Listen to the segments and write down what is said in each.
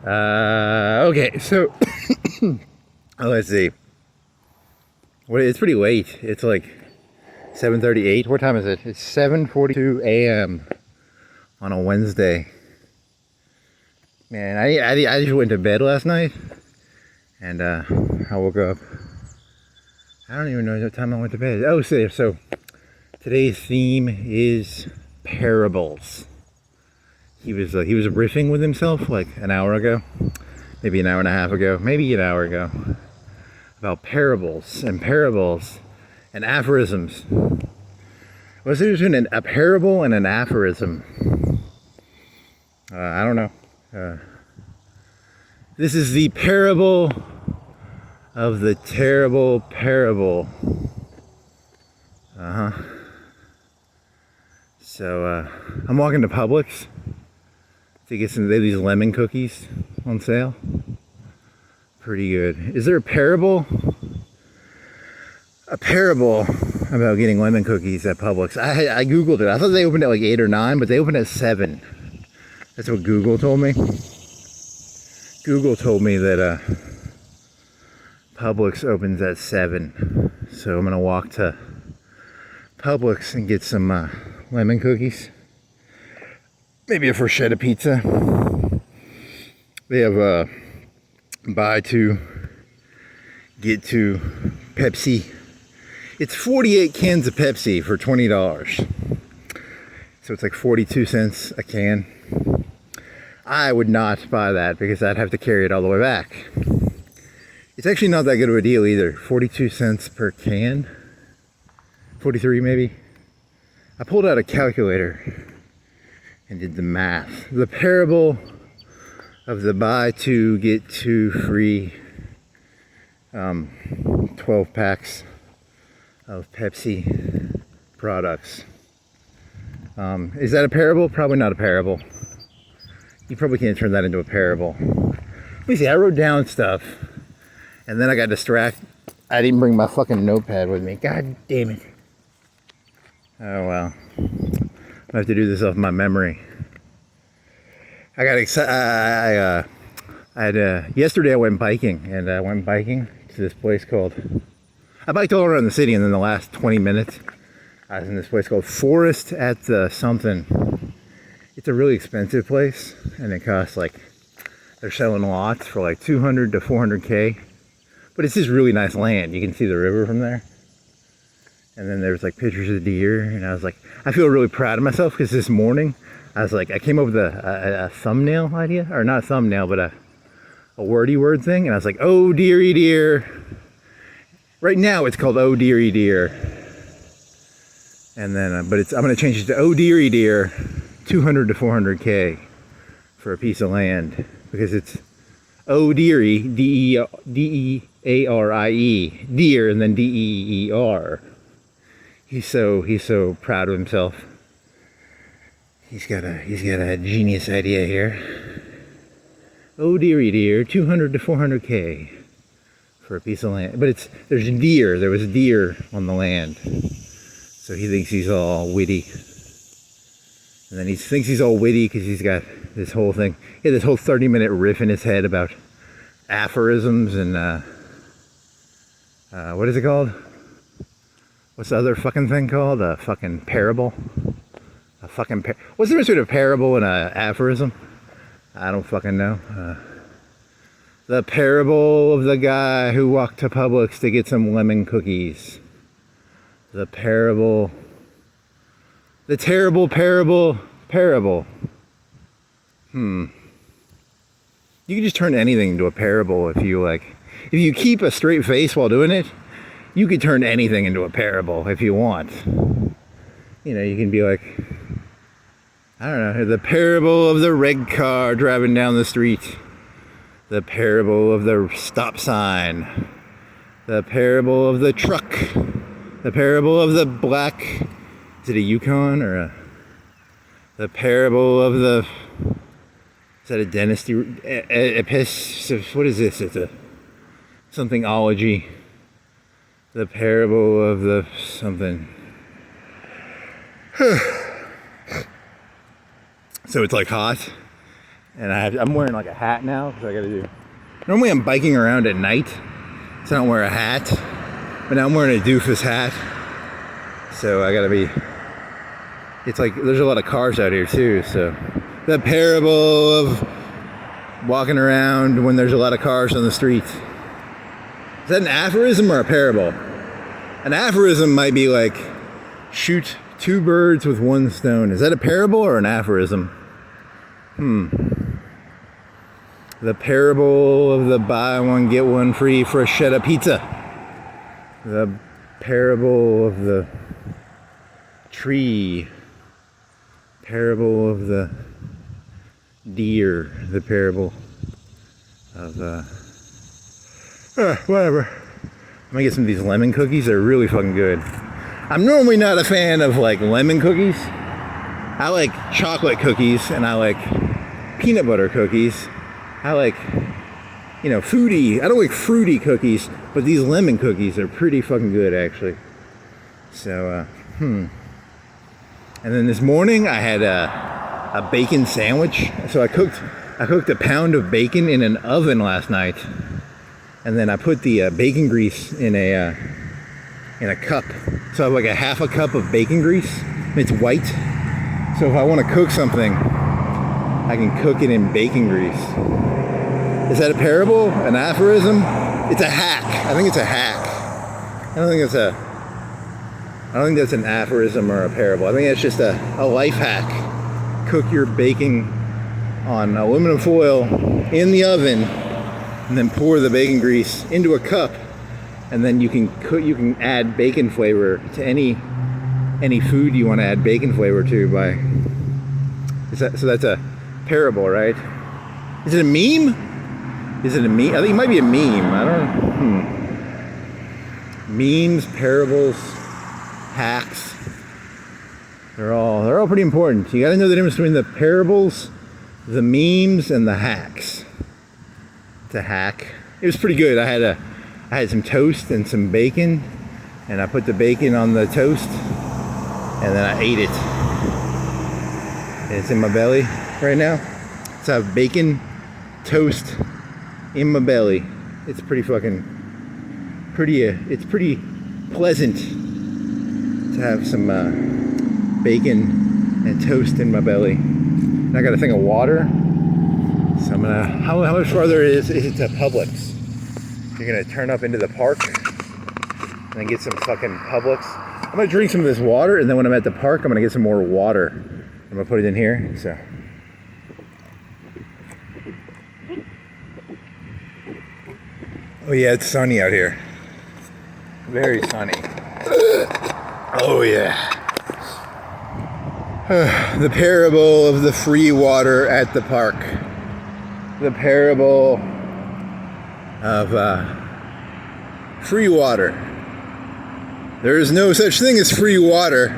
Okay, so let's see. It's pretty late. It's like 7:38. What time is it? It's 7:42 a.m. on a Wednesday. Man, I just went to bed last night, and I woke up. I don't even know what time I went to bed. Oh, so today's theme is parables. He was riffing with himself like an hour ago, maybe an hour and a half ago, maybe an hour ago, about parables and aphorisms. What's the difference between a parable and an aphorism? I don't know. This is the parable of the terrible parable. So I'm walking to Publix to get they have these lemon cookies on sale. Pretty good. Is there a parable? A parable about getting lemon cookies at Publix. I googled it. I thought they opened at like 8 or 9, but they opened at 7. That's what Google told me. Google told me that Publix opens at 7. So I'm gonna walk to Publix and get some lemon cookies. Maybe a freschetta pizza. They have Buy-Two-Get-Two Pepsi. It's 48 cans of Pepsi for $20. So it's like 42 cents a can. I would not buy that because I'd have to carry it all the way back. It's actually not that good of a deal either. 42 cents per can. 43 maybe. I pulled out a calculator and did the math. The parable of the Buy-Two-Get-Two free 12 packs of Pepsi products. Is that a parable? Probably not a parable. You probably can't turn that into a parable. Let me see, I wrote down stuff and then I got distracted. I didn't bring my fucking notepad with me. God damn it. Oh well. I have to do this off my memory. I got excited. Yesterday I went biking, and I went biking to this place called. I biked all around the city, and then the last 20 minutes, I was in this place called Forest at the something. It's a really expensive place, and it costs like they're selling lots for like 200 to 400K, but it's just really nice land. You can see the river from there. And then there's like pictures of deer, and I was like, I feel really proud of myself because this morning I was like, I came up with a thumbnail idea, or not a thumbnail, but a wordy word thing, and I was like, oh dearie dear. Right now it's called oh dearie dear, and then I'm gonna change it to oh dearie dear, 200 to 400K for a piece of land because it's oh dearie, D-E-A-R-I-E, deer, and then D-E-E-R. He's so proud of himself. He's got a genius idea here. Oh dearie dear, 200 to 400K for a piece of land. But there's deer. There was deer on the land. So he thinks he's all witty. And then he thinks he's all witty because he's got this whole thing. He had this whole 30-minute riff in his head about aphorisms and what is it called? What's the other fucking thing called? A fucking parable? What's the difference between a parable and an aphorism? I don't fucking know. The parable of the guy who walked to Publix to get some lemon cookies. The terrible parable. You can just turn anything into a parable if you like. If you keep a straight face while doing it, you could turn anything into a parable if you want. You know, you can be like, I don't know, the parable of the red car driving down the street. The parable of the stop sign. The parable of the truck. The parable of the black, is it a Yukon or the parable of the, is that a dentistry, what is this? It's a something-ology. The parable of the something. So it's like hot, And I'm wearing like a hat now because I gotta do. Normally I'm biking around at night, so I don't wear a hat. But now I'm wearing a doofus hat, so I gotta be. It's like there's a lot of cars out here too, so the parable of walking around when there's a lot of cars on the street. Is that an aphorism or a parable? An aphorism might be like shoot two birds with one stone. Is that a parable or an aphorism? The parable of the buy one get one free freschetta pizza. The parable of the tree. Parable of the deer. The parable of whatever. I'm gonna get some of these lemon cookies. They're really fucking good. I'm normally not a fan of like lemon cookies. I like chocolate cookies and I like peanut butter cookies. I like, fruity. I don't like fruity cookies, but these lemon cookies are pretty fucking good actually. So, And then this morning I had a bacon sandwich. So I cooked a pound of bacon in an oven last night. And then I put the bacon grease in a cup. So I have like a half a cup of bacon grease. It's white. So if I want to cook something, I can cook it in bacon grease. Is that a parable? An aphorism? It's a hack. I think it's a hack. I don't think that's an aphorism or a parable. I think it's just a life hack. Cook your bacon on aluminum foil in the oven, and then pour the bacon grease into a cup, and then you can add bacon flavor to any food you want to add bacon flavor to so that's a parable, right? Is it a meme? Is it a meme? I think it might be a meme. I don't know. Memes, parables, hacks. They're all pretty important. You got to know the difference between the parables, the memes, and the hacks. It's a hack. It was pretty good. I had some toast and some bacon, and I put the bacon on the toast, and then I ate it. And it's in my belly right now. So I have bacon, toast in my belly. It's pretty it's pretty pleasant to have some bacon and toast in my belly. And I got a thing of water. So I'm gonna, how much farther is it to Publix? You're gonna turn up into the park and then get some fucking Publix. I'm gonna drink some of this water, and then when I'm at the park, I'm gonna get some more water. I'm gonna put it in here, so. Oh yeah, it's sunny out here. Very sunny. Oh yeah. The parable of the free water at the park. The parable of free water. There is no such thing as free water.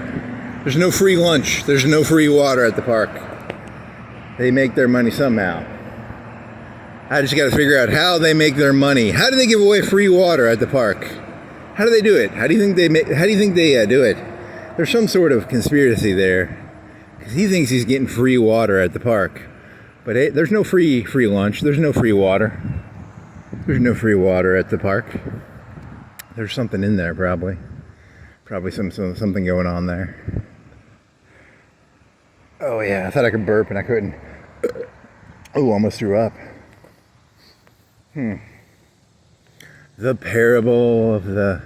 There's no free lunch. There's no free water at the park. They make their money somehow. I just got to figure out how they make their money. How do they give away free water at the park? How do they do it? How do you think they do it? There's some sort of conspiracy there. Because he thinks he's getting free water at the park. But there's no free lunch. There's no free water. There's no free water at the park. There's something in there probably. Probably something going on there. Oh yeah, I thought I could burp and I couldn't. Oh, almost threw up. The parable of the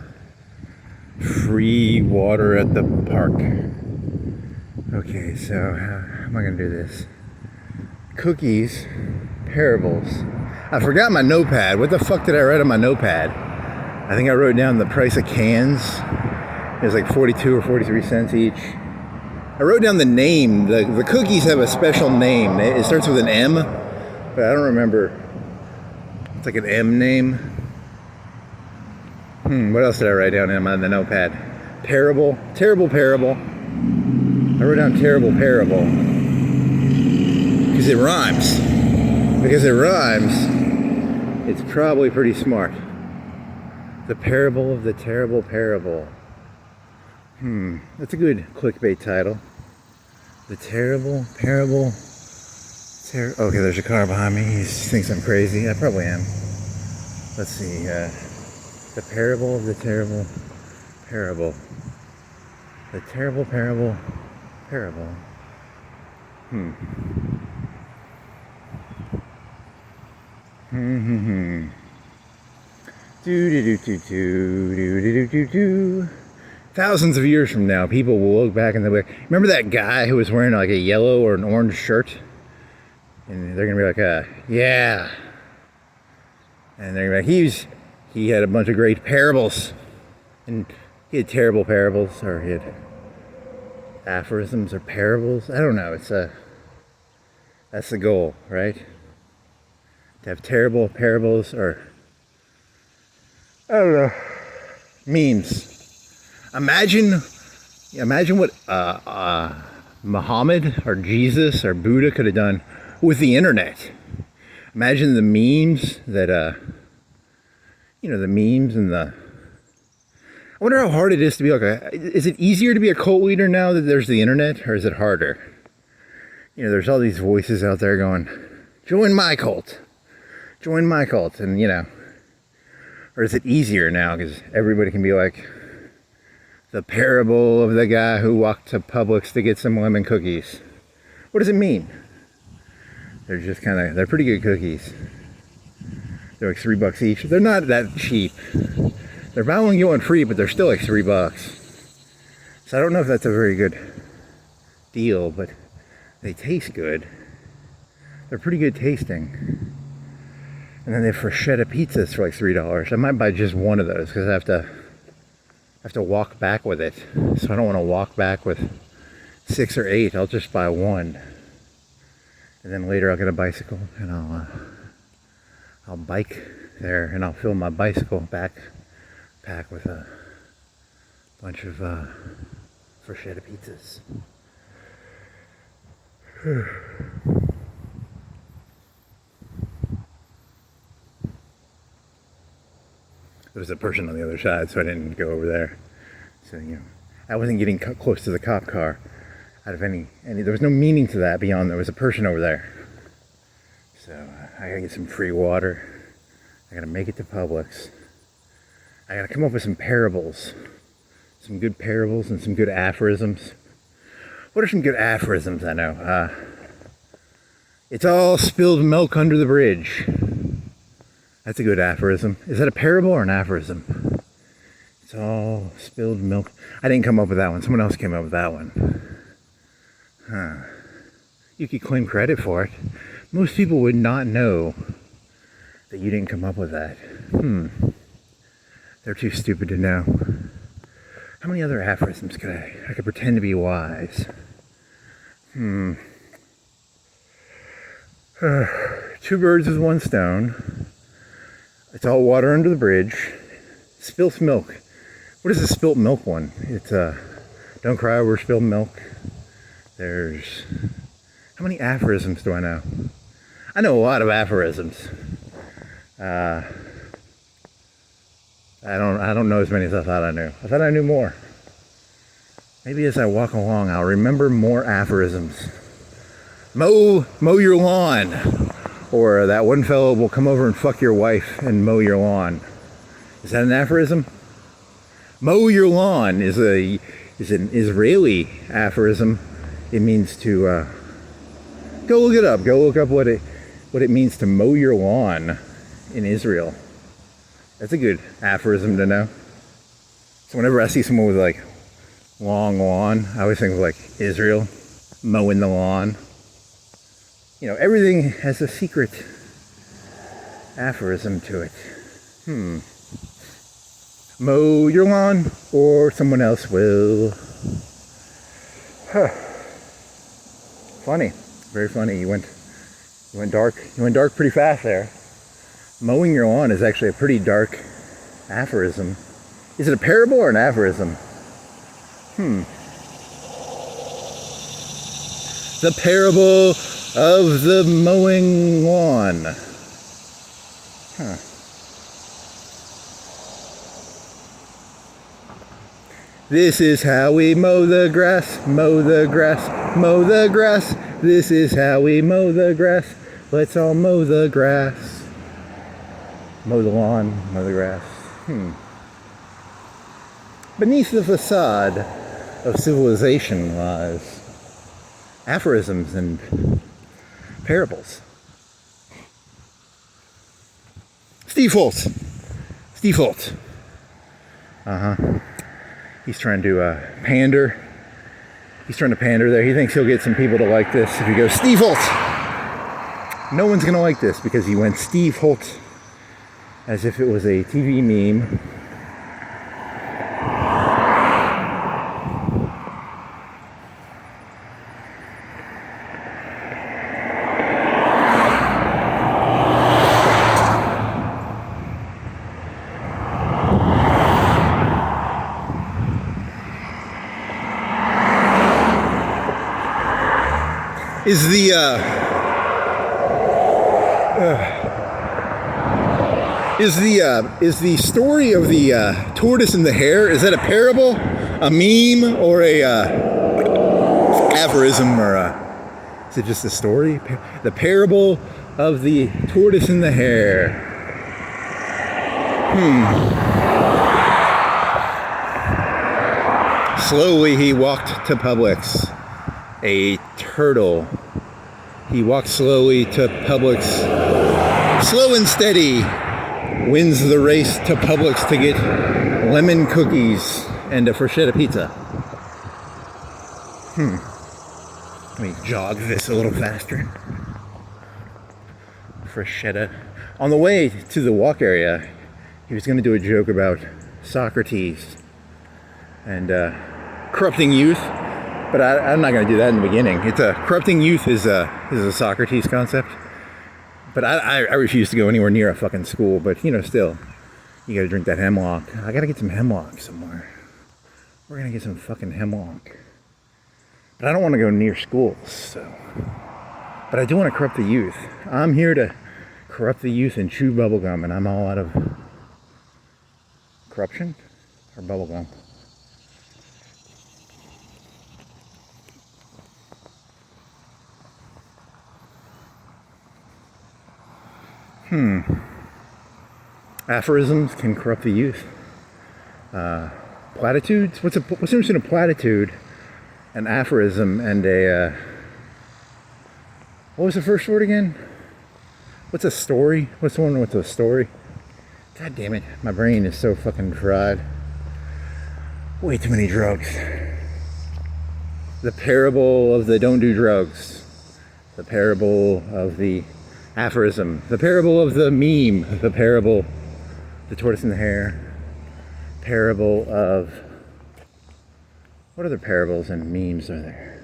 free water at the park. Okay, so how am I going to do this? Cookies, parables. I forgot my notepad. What the fuck did I write on my notepad? I think I wrote down the price of cans. It was like 42 or 43 cents each. I wrote down the name. The cookies have a special name. It starts with an M, but I don't remember. It's like an M name. What else did I write down on the notepad? Parable. Terrible parable. I wrote down terrible parable. Because it rhymes. It's probably pretty smart. The parable of the terrible parable. That's a good clickbait title. The terrible parable. Okay, there's a car behind me. He thinks I'm crazy. I probably am. Let's see. The parable of the terrible parable. The terrible parable. Do. Thousands of years from now, people will look back and they'll be like, remember that guy who was wearing like a yellow or an orange shirt? And they're gonna be like, yeah. And they're gonna be like, he had a bunch of great parables. And he had terrible parables, or he had aphorisms or parables. I don't know. That's the goal, right? To have terrible parables or, I don't know, memes. Imagine what Muhammad or Jesus or Buddha could have done with the internet. Imagine the memes that, the memes and I wonder how hard it is to be is it easier to be a cult leader now that there's the internet, or is it harder? There's all these voices out there going, join my cult. And, or is it easier now because everybody can be like, the parable of the guy who walked to Publix to get some lemon cookies. What does it mean? They're just they're pretty good cookies. They're like $3 each. They're not that cheap. They're buy one, get one free, but they're still like $3. So I don't know if that's a very good deal, but they taste good. They're pretty good tasting. And then they have bruschetta pizzas for like $3. I might buy just one of those because I have to walk back with it. So I don't want to walk back with 6 or 8. I'll just buy one. And then later I'll get a bicycle and I'll bike there and I'll fill my bicycle backpack with a bunch of bruschetta pizzas. There was a person on the other side, so I didn't go over there. So, I wasn't getting close to the cop car out of any, there was no meaning to that beyond there was a person over there. So, I gotta get some free water. I gotta make it to Publix. I gotta come up with some parables. Some good parables and some good aphorisms. What are some good aphorisms I know? It's all spilled milk under the bridge. That's a good aphorism. Is that a parable or an aphorism? It's all spilled milk. I didn't come up with that one. Someone else came up with that one. You could claim credit for it. Most people would not know that you didn't come up with that. They're too stupid to know. How many other aphorisms could I could pretend to be wise? 2 birds with one stone. It's all water under the bridge. Spilt milk. What is the spilt milk one? It's don't cry over spilled milk. There's, how many aphorisms do I know? I know a lot of aphorisms. I don't know as many as I thought I knew. I thought I knew more. Maybe as I walk along, I'll remember more aphorisms. Mow your lawn. Or that one fellow will come over and fuck your wife and mow your lawn. Is that an aphorism? Mow your lawn is an Israeli aphorism. It means to go look it up. Go look up what it means to mow your lawn in Israel. That's a good aphorism to know. So whenever I see someone with like long lawn, I always think of like Israel mowing the lawn. Everything has a secret aphorism to it. Mow your lawn or someone else will. Funny. Very funny. You went dark. You went dark pretty fast there. Mowing your lawn is actually a pretty dark aphorism. Is it a parable or an aphorism? The parable of the mowing lawn. This is how we mow the grass, mow the grass, mow the grass. This is how we mow the grass. Let's all mow the grass. Mow the lawn, mow the grass. Beneath the facade of civilization lies aphorisms and parables. Steve Holtz. He's trying to pander. He's trying to pander there. He thinks he'll get some people to like this if he goes, Steve Holtz. No one's going to like this because he went Steve Holtz as if it was a TV meme. Is the story of the tortoise and the hare, is that a parable, a meme, or a aphorism, or is it just a story? The parable of the tortoise and the hare. Slowly he walked to Publix, a turtle. He walked slowly to Publix, slow and steady, wins the race to Publix to get lemon cookies and a bruschetta pizza. Let me jog this a little faster. Bruschetta. On the way to the walk area, he was going to do a joke about Socrates and corrupting youth. But I'm not going to do that in the beginning. Corrupting youth is a Socrates concept. But I refuse to go anywhere near a fucking school. But, still, you got to drink that hemlock. I got to get some hemlock somewhere. We're going to get some fucking hemlock. But I don't want to go near schools, so. But I do want to corrupt the youth. I'm here to corrupt the youth and chew bubblegum, and I'm all out of corruption or bubblegum. Aphorisms can corrupt the youth. Platitudes? What's the difference between a platitude, an aphorism, and a what was the first word again? What's a story? What's the one with a story? God damn it, my brain is so fucking fried. Way too many drugs. The parable of the don't do drugs. The parable of the aphorism, the parable of the meme, the parable, the tortoise and the hare, parable of, what other parables and memes are there?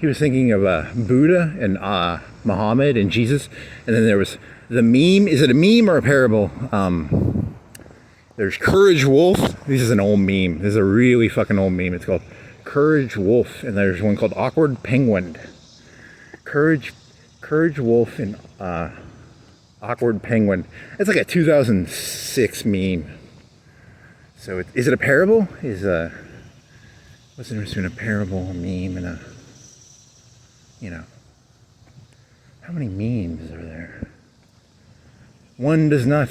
He was thinking of Buddha and Muhammad and Jesus, and then there was the meme. Is it a meme or a parable? There's Courage Wolf. This is an old meme. This is a really fucking old meme. It's called Courage Wolf, and there's one called Awkward Penguin. Courage Wolf and Awkward Penguin. It's like a 2006 meme. So is it a parable? What's the difference between a parable, a meme, and how many memes are there? One does not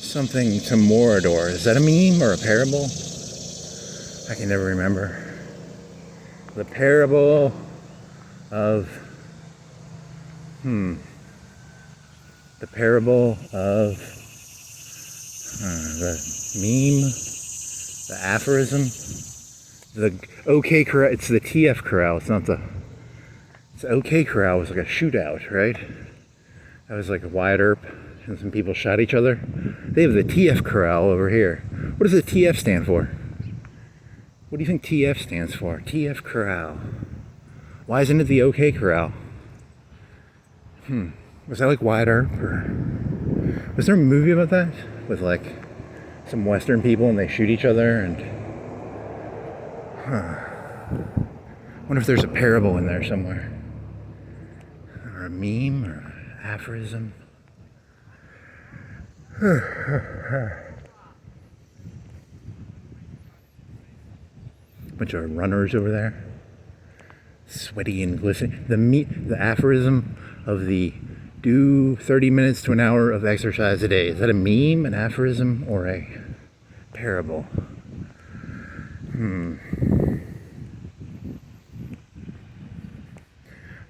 something to Morador. Is that a meme or a parable? I can never remember. The parable of the parable of the meme, the aphorism, the OK Corral. It's the TF Corral. It's not the. It's OK Corral. It was like a shootout, right? That was like a Wyatt Earp, and some people shot each other. They have the TF Corral over here. What does the TF stand for? What do you think TF stands for? TF Corral. Why isn't it the OK Corral? Was that like Wyatt Earp? Or was there a movie about that? With like some Western people and they shoot each other and... wonder if there's a parable in there somewhere. Or a meme or an aphorism. Bunch of runners over there. Sweaty and glistening. The aphorism of the do 30 minutes to an hour of exercise a day. Is that a meme, an aphorism, or a parable?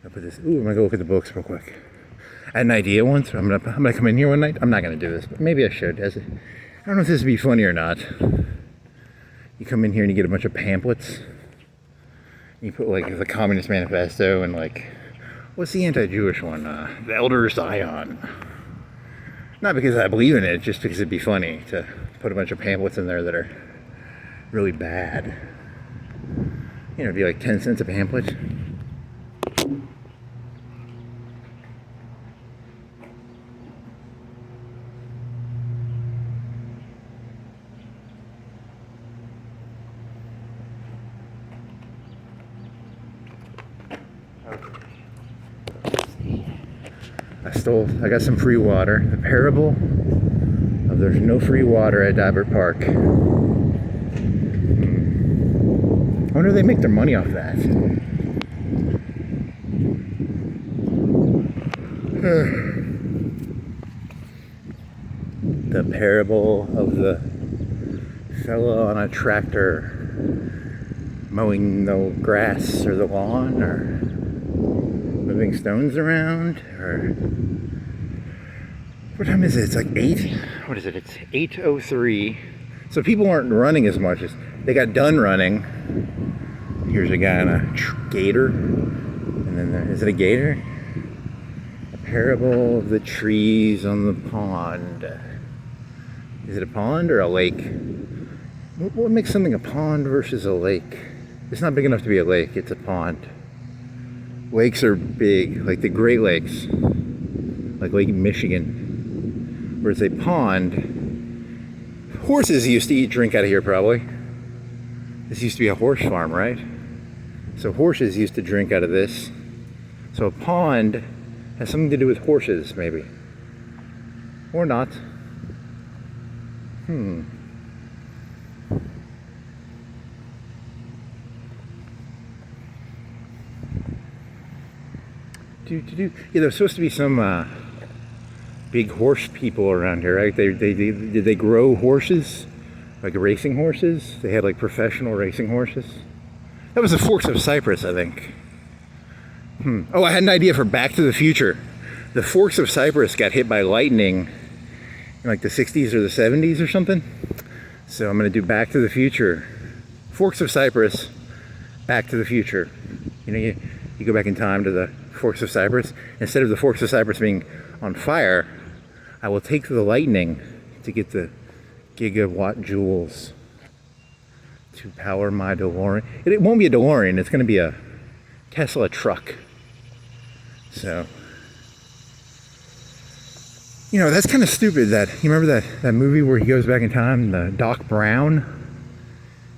I'll put this. Ooh, I'm gonna go look at the books real quick. I had an idea once. I'm gonna come in here one night. I'm not gonna do this, but maybe I should. I don't know if this would be funny or not. You come in here and you get a bunch of pamphlets. You put like the Communist Manifesto and like, what's the anti-Jewish one? The Elder Zion. Not because I believe in it, just because it'd be funny to put a bunch of pamphlets in there that are really bad. You know, it'd be like 10 cents a pamphlet. I got some free water. The parable of there's no free water at Dybert Park. I wonder if they make their money off that. The parable of the fellow on a tractor mowing the grass or the lawn or moving stones around, or what time is it? It's like 8. What is it? It's 8:03. So people aren't running as much as they got done running. Here's a guy on a gator, and then is it a gator? A parable of the trees on the pond. Is it a pond or a lake? What makes something a pond versus a lake? It's not big enough to be a lake. It's a pond. Lakes are big, like the Great Lakes, like Lake Michigan. Whereas a pond, horses used to drink out of here probably. This used to be a horse farm, right? So horses used to drink out of this. So a pond has something to do with horses, maybe. Or not. Yeah, there's supposed to be some big horse people around here, right? Did they grow horses, like racing horses? They had like professional racing horses. That was the Forks of Cyprus, I think. Oh, I had an idea for Back to the Future. The Forks of Cyprus got hit by lightning in like the 60s or the 70s or something. So I'm gonna do Back to the Future. Forks of Cyprus, Back to the Future. You know, you go back in time to the Forks of Cyprus. Instead of the Forks of Cyprus being on fire, I will take the lightning to get the gigawatt joules to power my DeLorean. It won't be a DeLorean, it's going to be a Tesla truck. So, you know, that's kind of stupid that, you remember that movie where he goes back in time, the Doc Brown,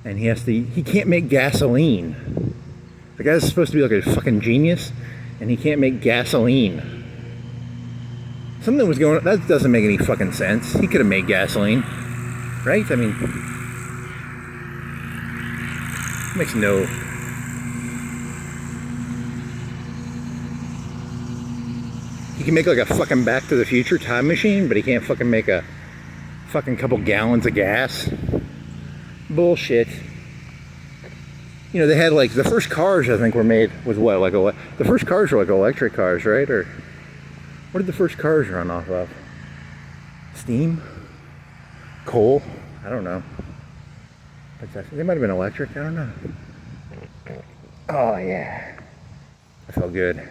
and he can't make gasoline. The guy's supposed to be like a fucking genius, and he can't make gasoline. Something was going on. That doesn't make any fucking sense. He could have made gasoline, right? I mean, it makes no... He can make like a fucking Back to the Future time machine, but he can't fucking make a fucking couple gallons of gas. Bullshit. You know, they had like the first cars, I think, were made with what? Like the first cars were like electric cars, right? Or what did the first cars run off of? Steam? Coal? I don't know. They might have been electric. I don't know. Oh yeah, I felt good.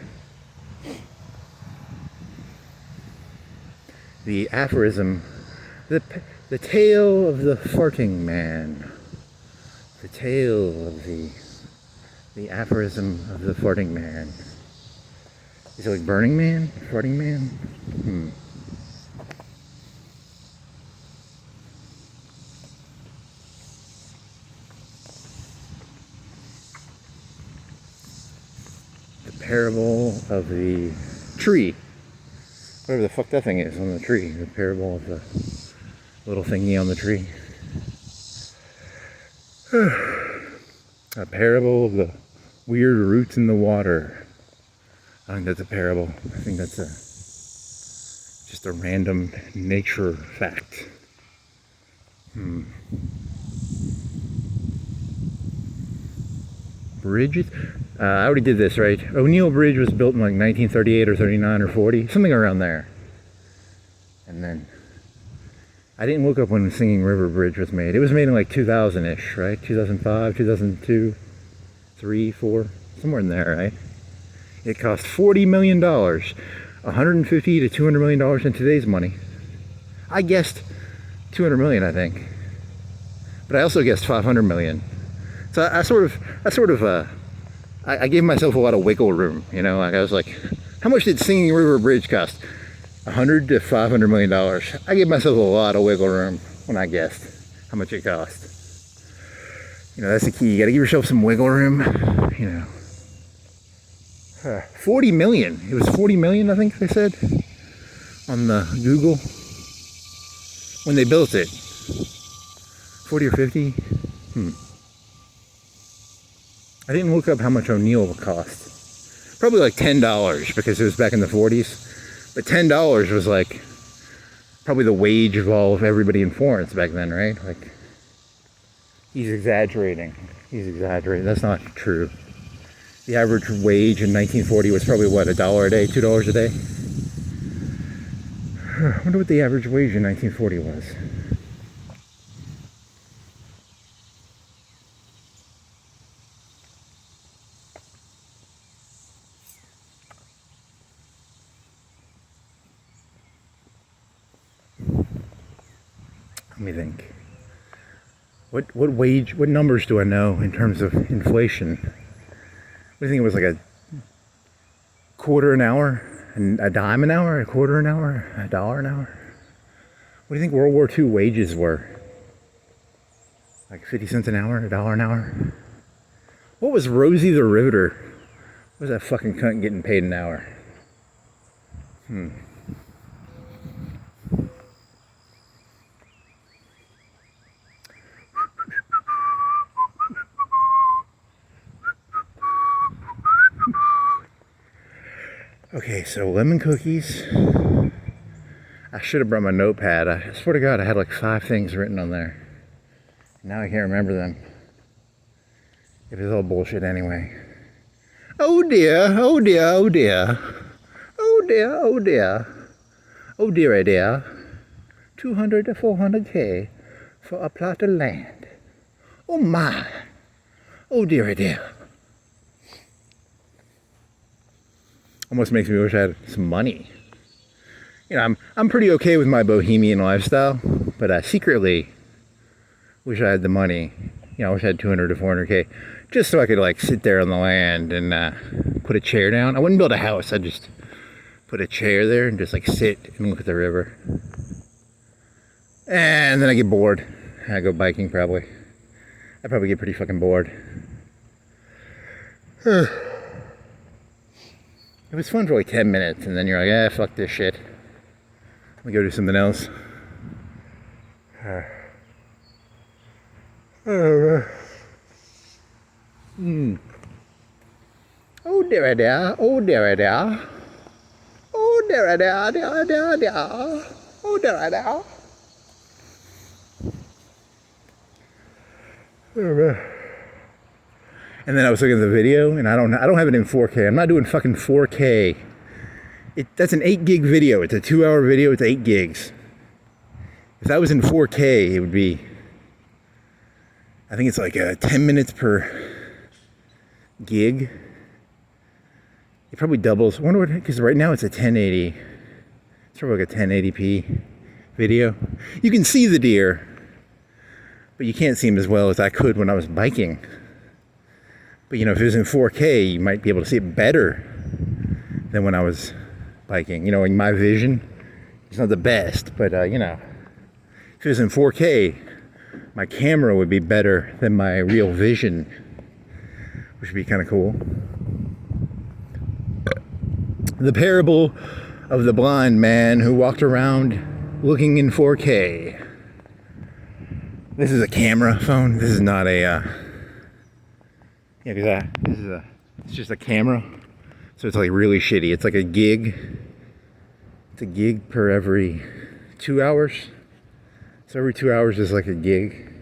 The aphorism, the tale of the farting man. The tale of the aphorism of the farting man. Is it like Burning Man? Farting Man? The parable of the tree. Whatever the fuck that thing is on the tree. The parable of the little thingy on the tree. A parable of the weird roots in the water. I think that's a parable. I think that's just a random nature fact. Bridges? I already did this, right? O'Neill Bridge was built in like 1938 or 39 or 40, something around there. And then I didn't look up when the Singing River Bridge was made. It was made in like 2000-ish, right? 2005, 2002, 3, 4, somewhere in there, right? It cost $40 million, $150 to $200 million in today's money. I guessed 200 million, I think, but I also guessed 500 million. So I gave myself a lot of wiggle room, you know. Like I was like, how much did Singing River Bridge cost? 100 to 500 million dollars. I gave myself a lot of wiggle room when I guessed how much it cost. You know, that's the key. You got to give yourself some wiggle room. You know, 40 million. It was 40 million, I think they said on the Google when they built it. 40 or 50. I didn't look up how much O'Neill would cost. Probably like $10 because it was back in the 40s. But $10 was like probably the wage of everybody in Florence back then, right? Like, he's exaggerating. That's not true. The average wage in 1940 was probably what, $1 a day, $2 a day? I wonder what the average wage in 1940 was. Let me think. What numbers do I know in terms of inflation? What do you think it was, like a quarter an hour, and a dime an hour, a quarter an hour, $1 an hour? What do you think World War II wages were? Like 50 cents an hour, $1 an hour? What was Rosie the Riveter? What was that fucking cunt getting paid an hour? Okay, so lemon cookies. I should have brought my notepad. I swear to God, I had like 5 things written on there. Now I can't remember them. It was all bullshit anyway. Oh dear, oh dear, oh dear. Oh dear, oh dear. Oh dear, oh dear. 200 to 400K for a plot of land. Oh my. Oh dear, oh dear. Almost makes me wish I had some money. You know, I'm pretty okay with my bohemian lifestyle, but I secretly wish I had the money. You know, I wish I had 200 to 400K, just so I could like sit there on the land and put a chair down. I wouldn't build a house. I'd just put a chair there and just like sit and look at the river. And then I get bored. I go biking probably. I'd probably get pretty fucking bored. It was fun for like 10 minutes, and then you're like, fuck this shit. Let me go do something else. Oh dear, dear. Oh dear, dear. Oh dear, dear, dear, dear, dear. Oh dear, dear. And then I was looking at the video, and I don't have it in 4K. I'm not doing fucking 4K. That's an 8 gig video. It's a 2-hour video. It's 8 gigs. If that was in 4K, it would be, I think it's like 10 minutes per gig. It probably doubles. I wonder what, because right now it's a 1080. It's probably like a 1080p video. You can see the deer, but you can't see them as well as I could when I was biking. But you know, if it was in 4K, you might be able to see it better than when I was biking. You know, like my vision, it's not the best, but you know, if it was in 4K, my camera would be better than my real vision, which would be kind of cool. The parable of the blind man who walked around looking in 4K. This is a camera phone. This is not a Yeah, because it's just a camera, so it's like really shitty. It's like a gig. It's a gig per every 2 hours. So every 2 hours is like a gig.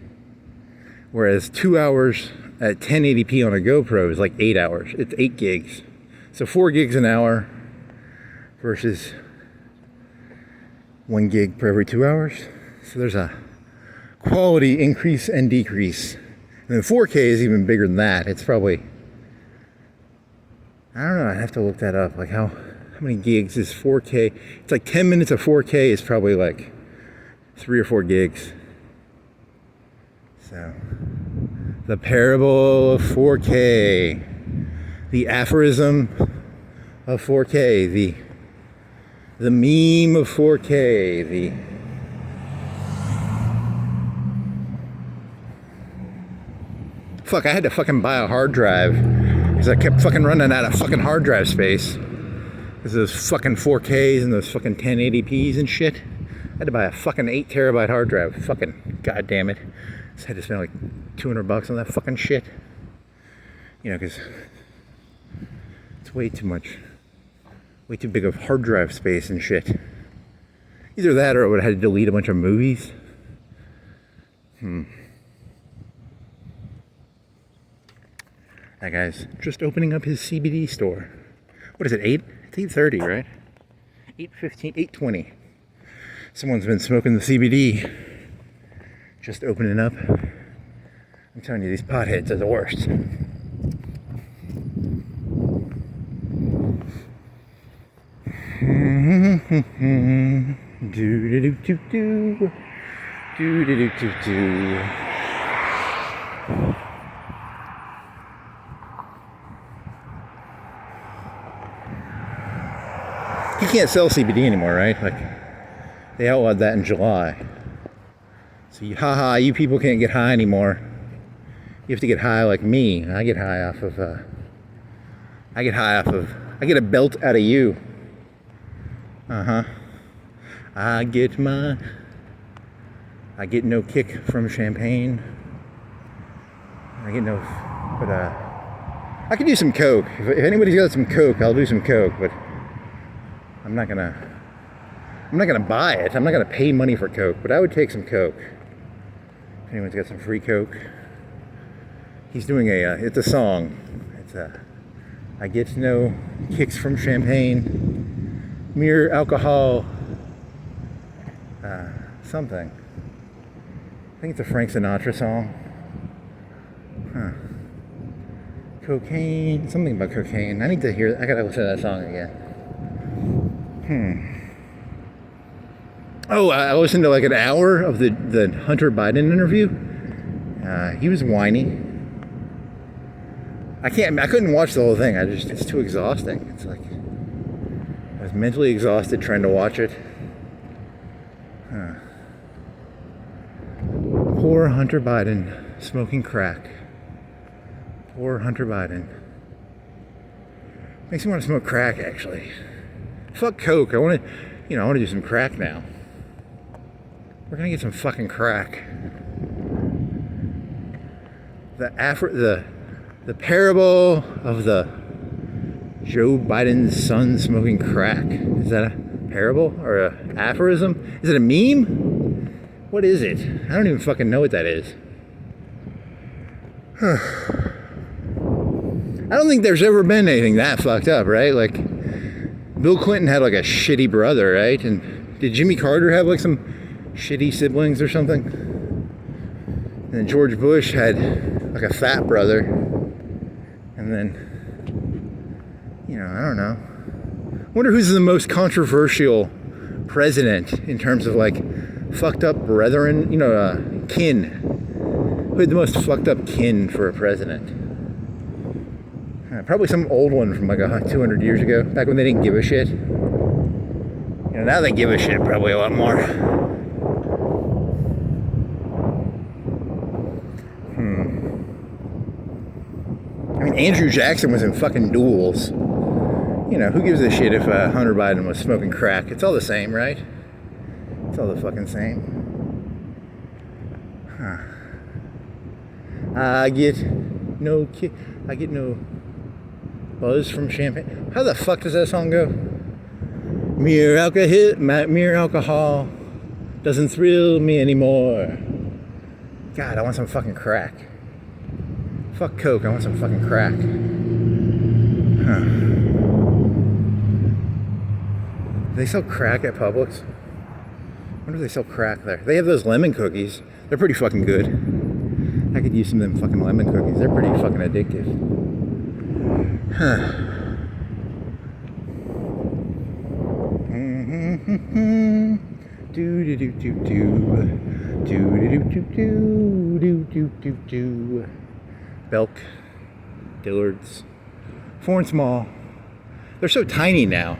Whereas 2 hours at 1080p on a GoPro is like 8 hours. It's 8 gigs. So 4 gigs an hour versus 1 gig per every 2 hours. So there's a quality increase and decrease. And then 4K is even bigger than that. It's probably, I don't know, I'd have to look that up. Like how many gigs is 4K? It's like 10 minutes of 4K is probably like 3 or 4 gigs. So, the parable of 4K, the aphorism of 4K, the meme of 4K, fuck, I had to fucking buy a hard drive because I kept fucking running out of fucking hard drive space because those fucking 4Ks and those fucking 1080p's and shit. I had to buy a fucking 8 terabyte hard drive. Fucking goddamn it. I had to spend like $200 on that fucking shit. You know, because it's way too much, way too big of hard drive space and shit. Either that or I would have had to delete a bunch of movies. That guy's just opening up his CBD store. What is it, 8? It's 8:30, right? 8:15, 8:20. Someone's been smoking the CBD. Just opening up. I'm telling you, these potheads are the worst. Do-do-do-do-do. Do-do-do-do-do. You can't sell CBD anymore, right? Like, they outlawed that in July. So you people can't get high anymore. You have to get high like me. I get high off of I get a belt out of you. I get no kick from champagne. I could do some coke. If anybody's got some coke, I'll do some coke, but I'm not gonna buy it. I'm not gonna pay money for coke, but I would take some coke. If anyone's got some free coke. He's doing it's a song. I get no kicks from champagne, mere alcohol, something. I think it's a Frank Sinatra song. Cocaine, something about cocaine. I need to hear, I gotta listen to that song again. Oh, I listened to like an hour of the Hunter Biden interview. He was whiny. I couldn't watch the whole thing. It's too exhausting. It's like, I was mentally exhausted trying to watch it. Poor Hunter Biden smoking crack. Poor Hunter Biden. Makes me want to smoke crack, actually. Fuck coke. I want to do some crack now. We're gonna get some fucking crack. The parable of the Joe Biden's son smoking crack. Is that a parable or an aphorism? Is it a meme? What is it? I don't even fucking know what that is. I don't think there's ever been anything that fucked up, right? Like, Bill Clinton had like a shitty brother, right? And did Jimmy Carter have like some shitty siblings or something? And then George Bush had like a fat brother. And then, I don't know. I wonder who's the most controversial president in terms of like fucked up brethren, kin. Who had the most fucked up kin for a president? Probably some old one from like 200 years ago, back when they didn't give a shit. Now they give a shit probably a lot more. I mean, Andrew Jackson was in fucking duels. Who gives a shit if Hunter Biden was smoking crack? It's all the same, right? It's all the fucking same. I get no kick. I get no buzz from champagne. How the fuck does that song go? Mere alcohol doesn't thrill me anymore. God, I want some fucking crack. Fuck Coke, I want some fucking crack. Huh. Do they sell crack at Publix? I wonder if they sell crack there. They have those lemon cookies. They're pretty fucking good. I could use some of them fucking lemon cookies. They're pretty fucking addictive. Huh. Do do do do do do do do do do do do. Belk, Dillard's, Florence Mall. They're so tiny now.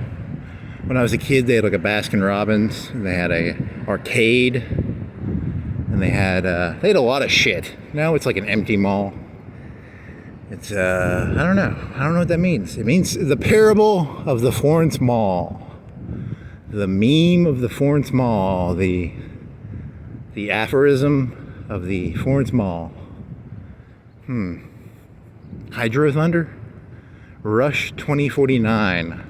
When I was a kid, they had like a Baskin Robbins, and they had a arcade, and they had a lot of shit. Now it's like an empty mall. It's I don't know what that means. It means the parable of the Florence Mall. The meme of the Florence Mall, the aphorism of the Florence Mall. Hydro Thunder? Rush 2049.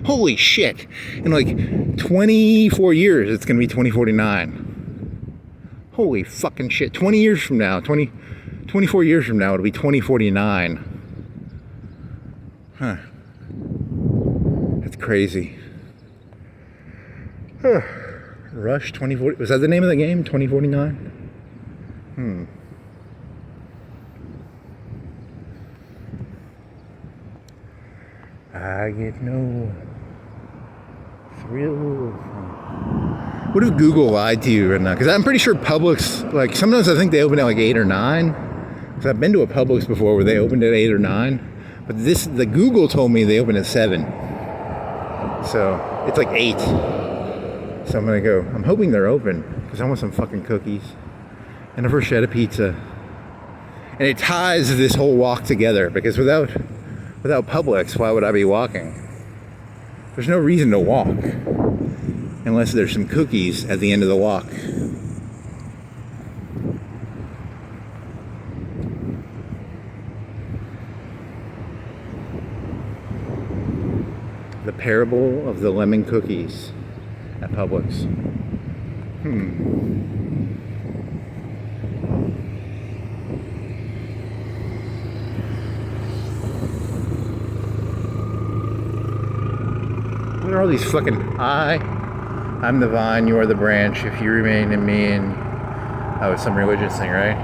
Holy shit. In like 24 years, it's going to be 2049. Holy fucking shit. 20 years from now, 24 years from now, it'll be 2049. Huh. That's crazy. Rush 2040. Was that the name of the game? 2049? I get no thrill from... What if Google lied to you right now? Because I'm pretty sure Publix, like, sometimes I think they open at like 8 or 9. Because I've been to a Publix before where they opened at 8 or 9. But the Google told me they opened at 7. So it's like 8. So I'm gonna go. I'm hoping they're open because I want some fucking cookies and a bruschetta pizza. And it ties this whole walk together because without Publix, why would I be walking? There's no reason to walk unless there's some cookies at the end of the walk. The parable of the lemon cookies at Publix. What are all these fucking... I'm the vine, you are the branch. If you remain in me, and... Oh, it's some religious thing, right?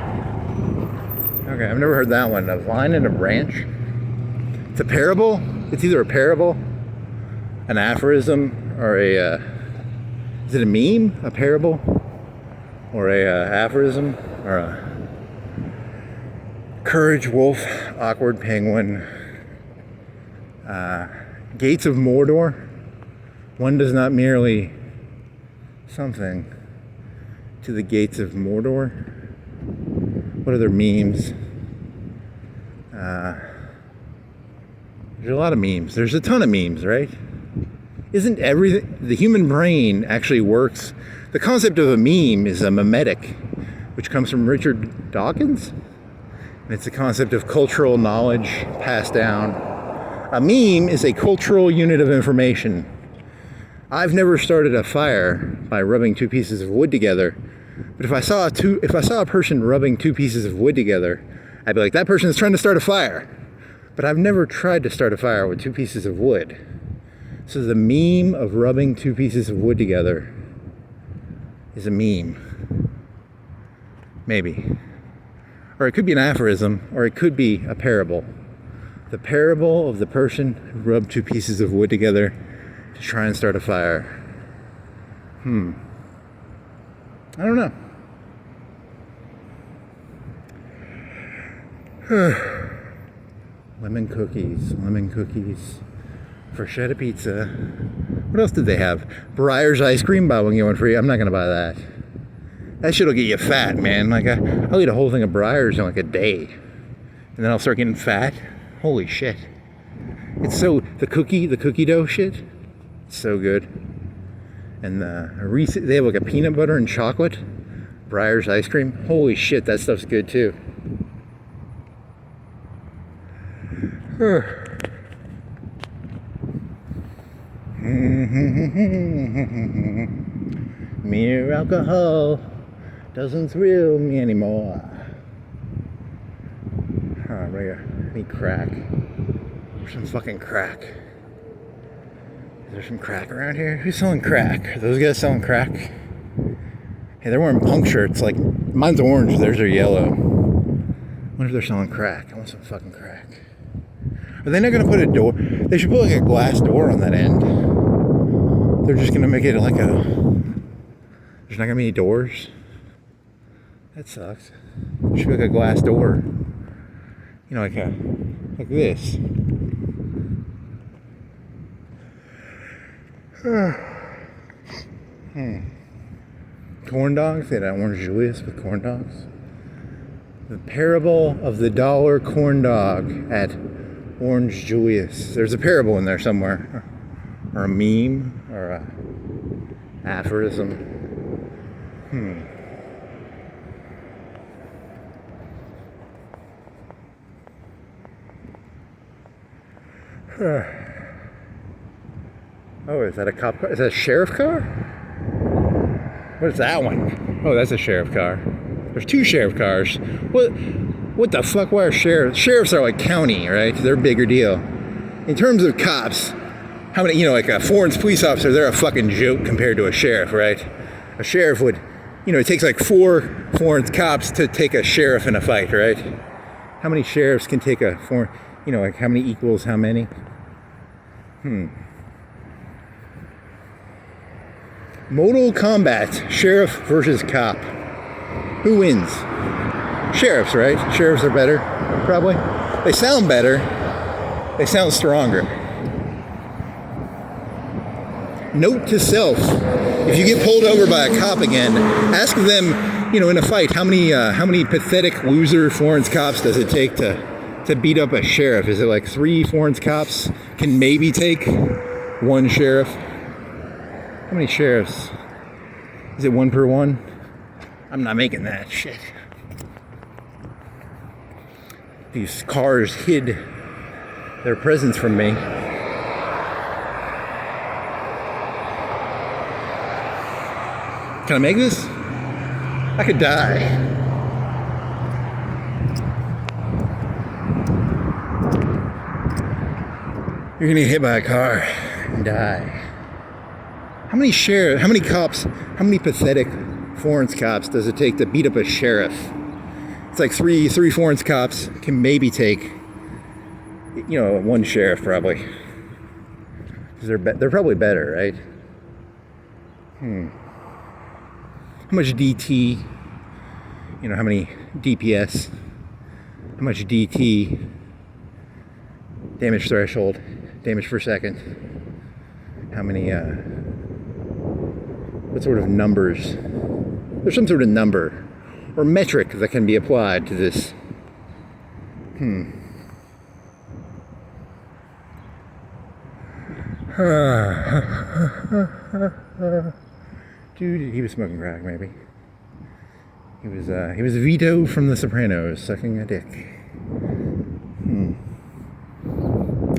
Okay, I've never heard that one. A vine and a branch? It's a parable? It's either a parable, an aphorism, or a... is it a meme? A parable? Or a aphorism? Or a... Courage, wolf, awkward penguin. Gates of Mordor. One does not merely something to the gates of Mordor. What other memes? There's a lot of memes. There's a ton of memes, right? Isn't everything... The human brain actually works... The concept of a meme is a mimetic, which comes from Richard Dawkins. And it's a concept of cultural knowledge passed down. A meme is a cultural unit of information. I've never started a fire by rubbing two pieces of wood together, but if I saw a person rubbing two pieces of wood together, I'd be like, that person is trying to start a fire. But I've never tried to start a fire with two pieces of wood. So the meme of rubbing two pieces of wood together is a meme. Maybe. Or it could be an aphorism, or it could be a parable. The parable of the person who rubbed two pieces of wood together to try and start a fire. I don't know. Lemon cookies, bruschetta pizza. What else did they have? Breyer's ice cream, buy one get one free. I'm not gonna buy that. That shit'll get you fat, man. Like I'll eat a whole thing of Breyer's in like a day, and then I'll start getting fat. Holy shit! It's so the cookie dough shit. It's so good. And they have like a peanut butter and chocolate Breyer's ice cream. Holy shit, that stuff's good too. Mere alcohol doesn't thrill me anymore. Right here. I need crack. There's some fucking crack. Is there some crack around here? Who's selling crack? Are those guys selling crack? Hey, they're wearing punk shirts. Like, mine's orange, theirs are yellow. I wonder if they're selling crack. I want some fucking crack. Are they not gonna put a door? They should put like a glass door on that end. They're just gonna make it like a... There's not gonna be any doors. That sucks. There should be like a glass door. You know, like this. Corn dogs? They had an Orange Julius with corn dogs. The parable of the dollar corn dog at Orange Julius. There's a parable in there somewhere. Or a meme. Or a aphorism. Oh, is that a cop car? Is that a sheriff car? What is that one? Oh, that's a sheriff car. There's two sheriff cars. What the fuck? Why are sheriffs? Sheriffs are like county, right? They're a bigger deal. In terms of cops, how many, like a Florence police officer, they're a fucking joke compared to a sheriff, right? A sheriff would, it takes like 4 Florence cops to take a sheriff in a fight, right? How many sheriffs can take a Florence, like how many equals how many? Mortal Kombat, sheriff versus cop. Who wins? Sheriffs, right? Sheriffs are better, probably. They sound better. They sound stronger. Note to self: if you get pulled over by a cop again, ask them, in a fight, how many pathetic loser Florence cops does it take to beat up a sheriff? Is it like 3 Florence cops can maybe take 1 sheriff? How many sheriffs? Is it 1 per 1? I'm not making that shit. These cars hid their presence from me. Can I make this? I could die. You're gonna get hit by a car and die. How many cops, how many pathetic Florence cops does it take to beat up a sheriff? It's like three Florence cops can maybe take, 1 sheriff probably. Because they're probably better, right? How much DT, how many DPS, how much DT, damage threshold, damage per second, how many, what sort of numbers? There's some sort of number or metric that can be applied to this. Dude, he was smoking crack, maybe. He was Vito from The Sopranos, sucking a dick.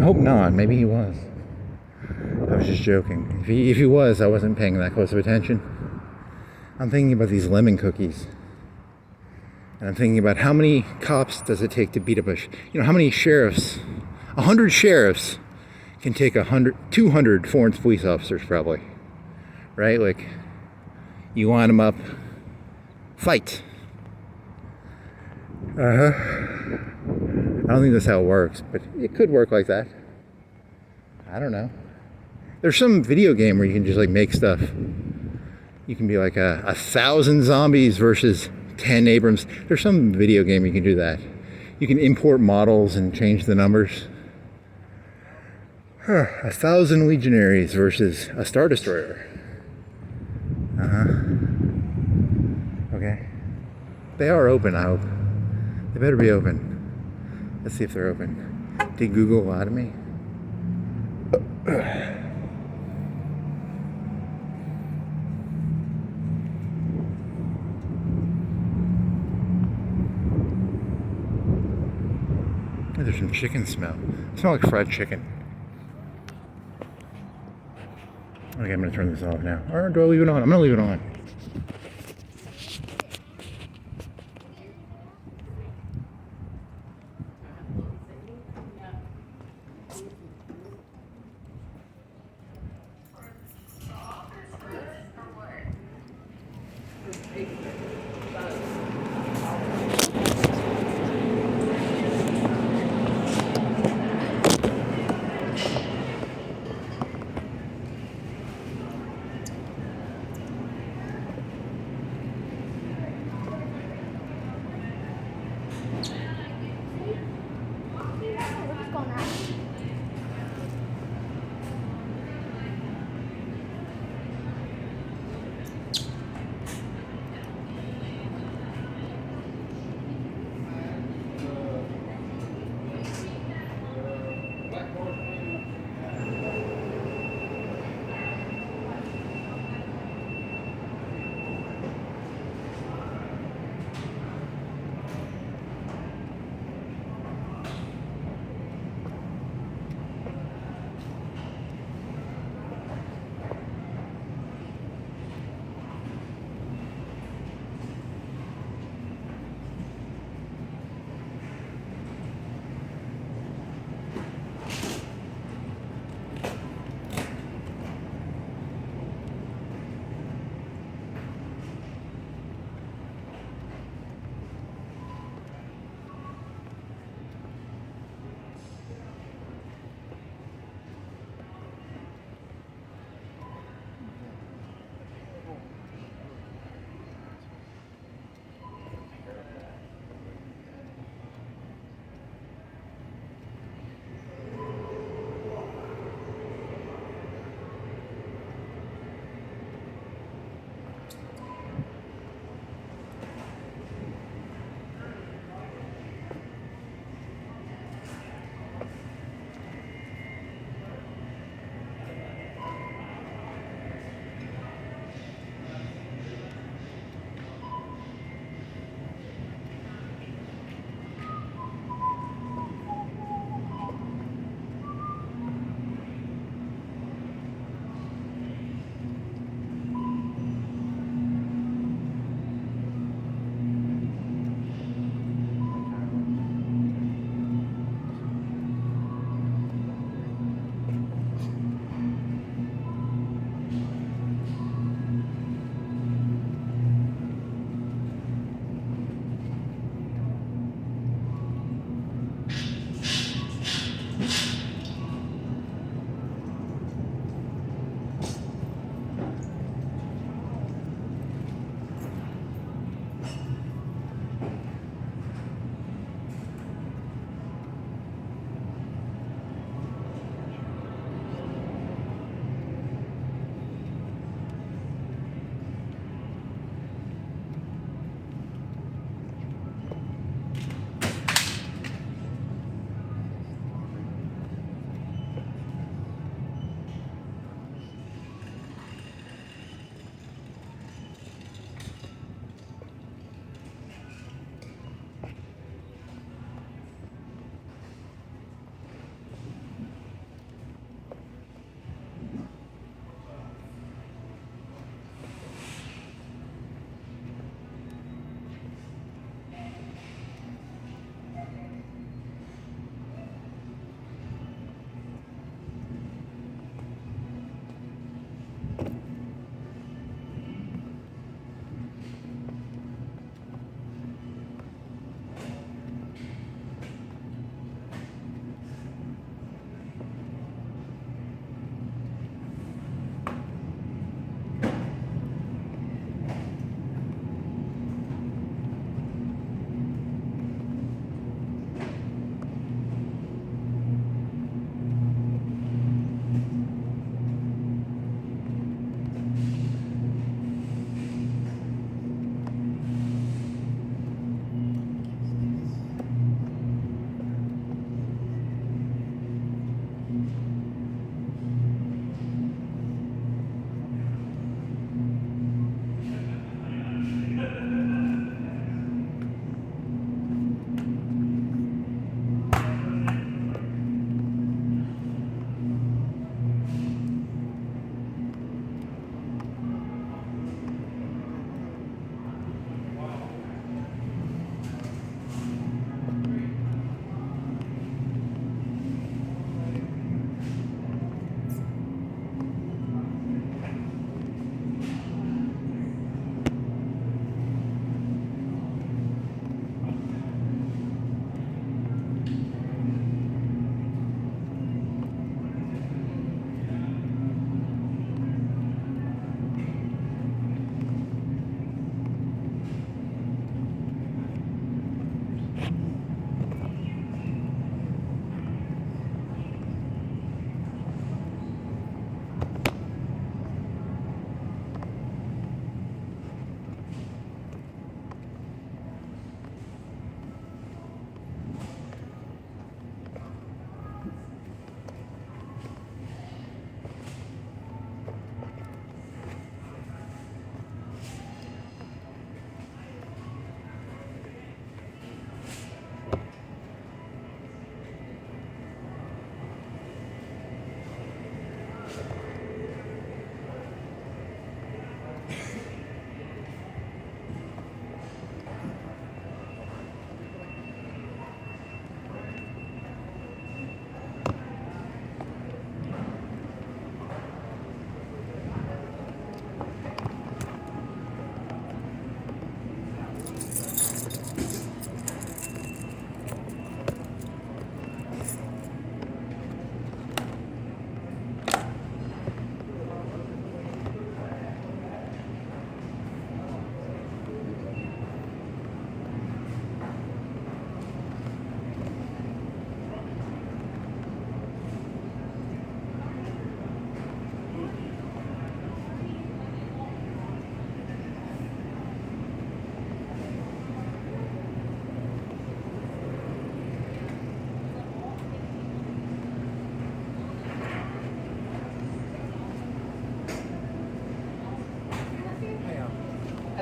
I hope not. Maybe he was. I was just joking. If he was, I wasn't paying that close of attention. I'm thinking about these lemon cookies. And I'm thinking about how many cops does it take to beat up how many sheriffs? 100 sheriffs can take 200 Florence police officers probably. Right? Like, you line them up, fight. I don't think that's how it works, but it could work like that. I don't know. There's some video game where you can just like make stuff. You can be like 1,000 zombies versus 10 Abrams. There's some video game you can do that. You can import models and change the numbers. 1,000 legionaries versus a Star Destroyer. Okay. They are open, I hope. They better be open. Let's see if they're open. Did Google lie to me? there's some chicken smell. It smells like fried chicken. Okay, I'm gonna turn this off now. Or do I leave it on? I'm gonna leave it on.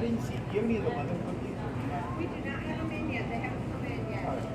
didn't see. Do you have any of the lemon cookies? We do not have them in yet. They haven't come in yet.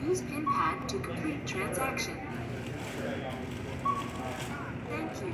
Use PIN pad to complete transaction. Thank you.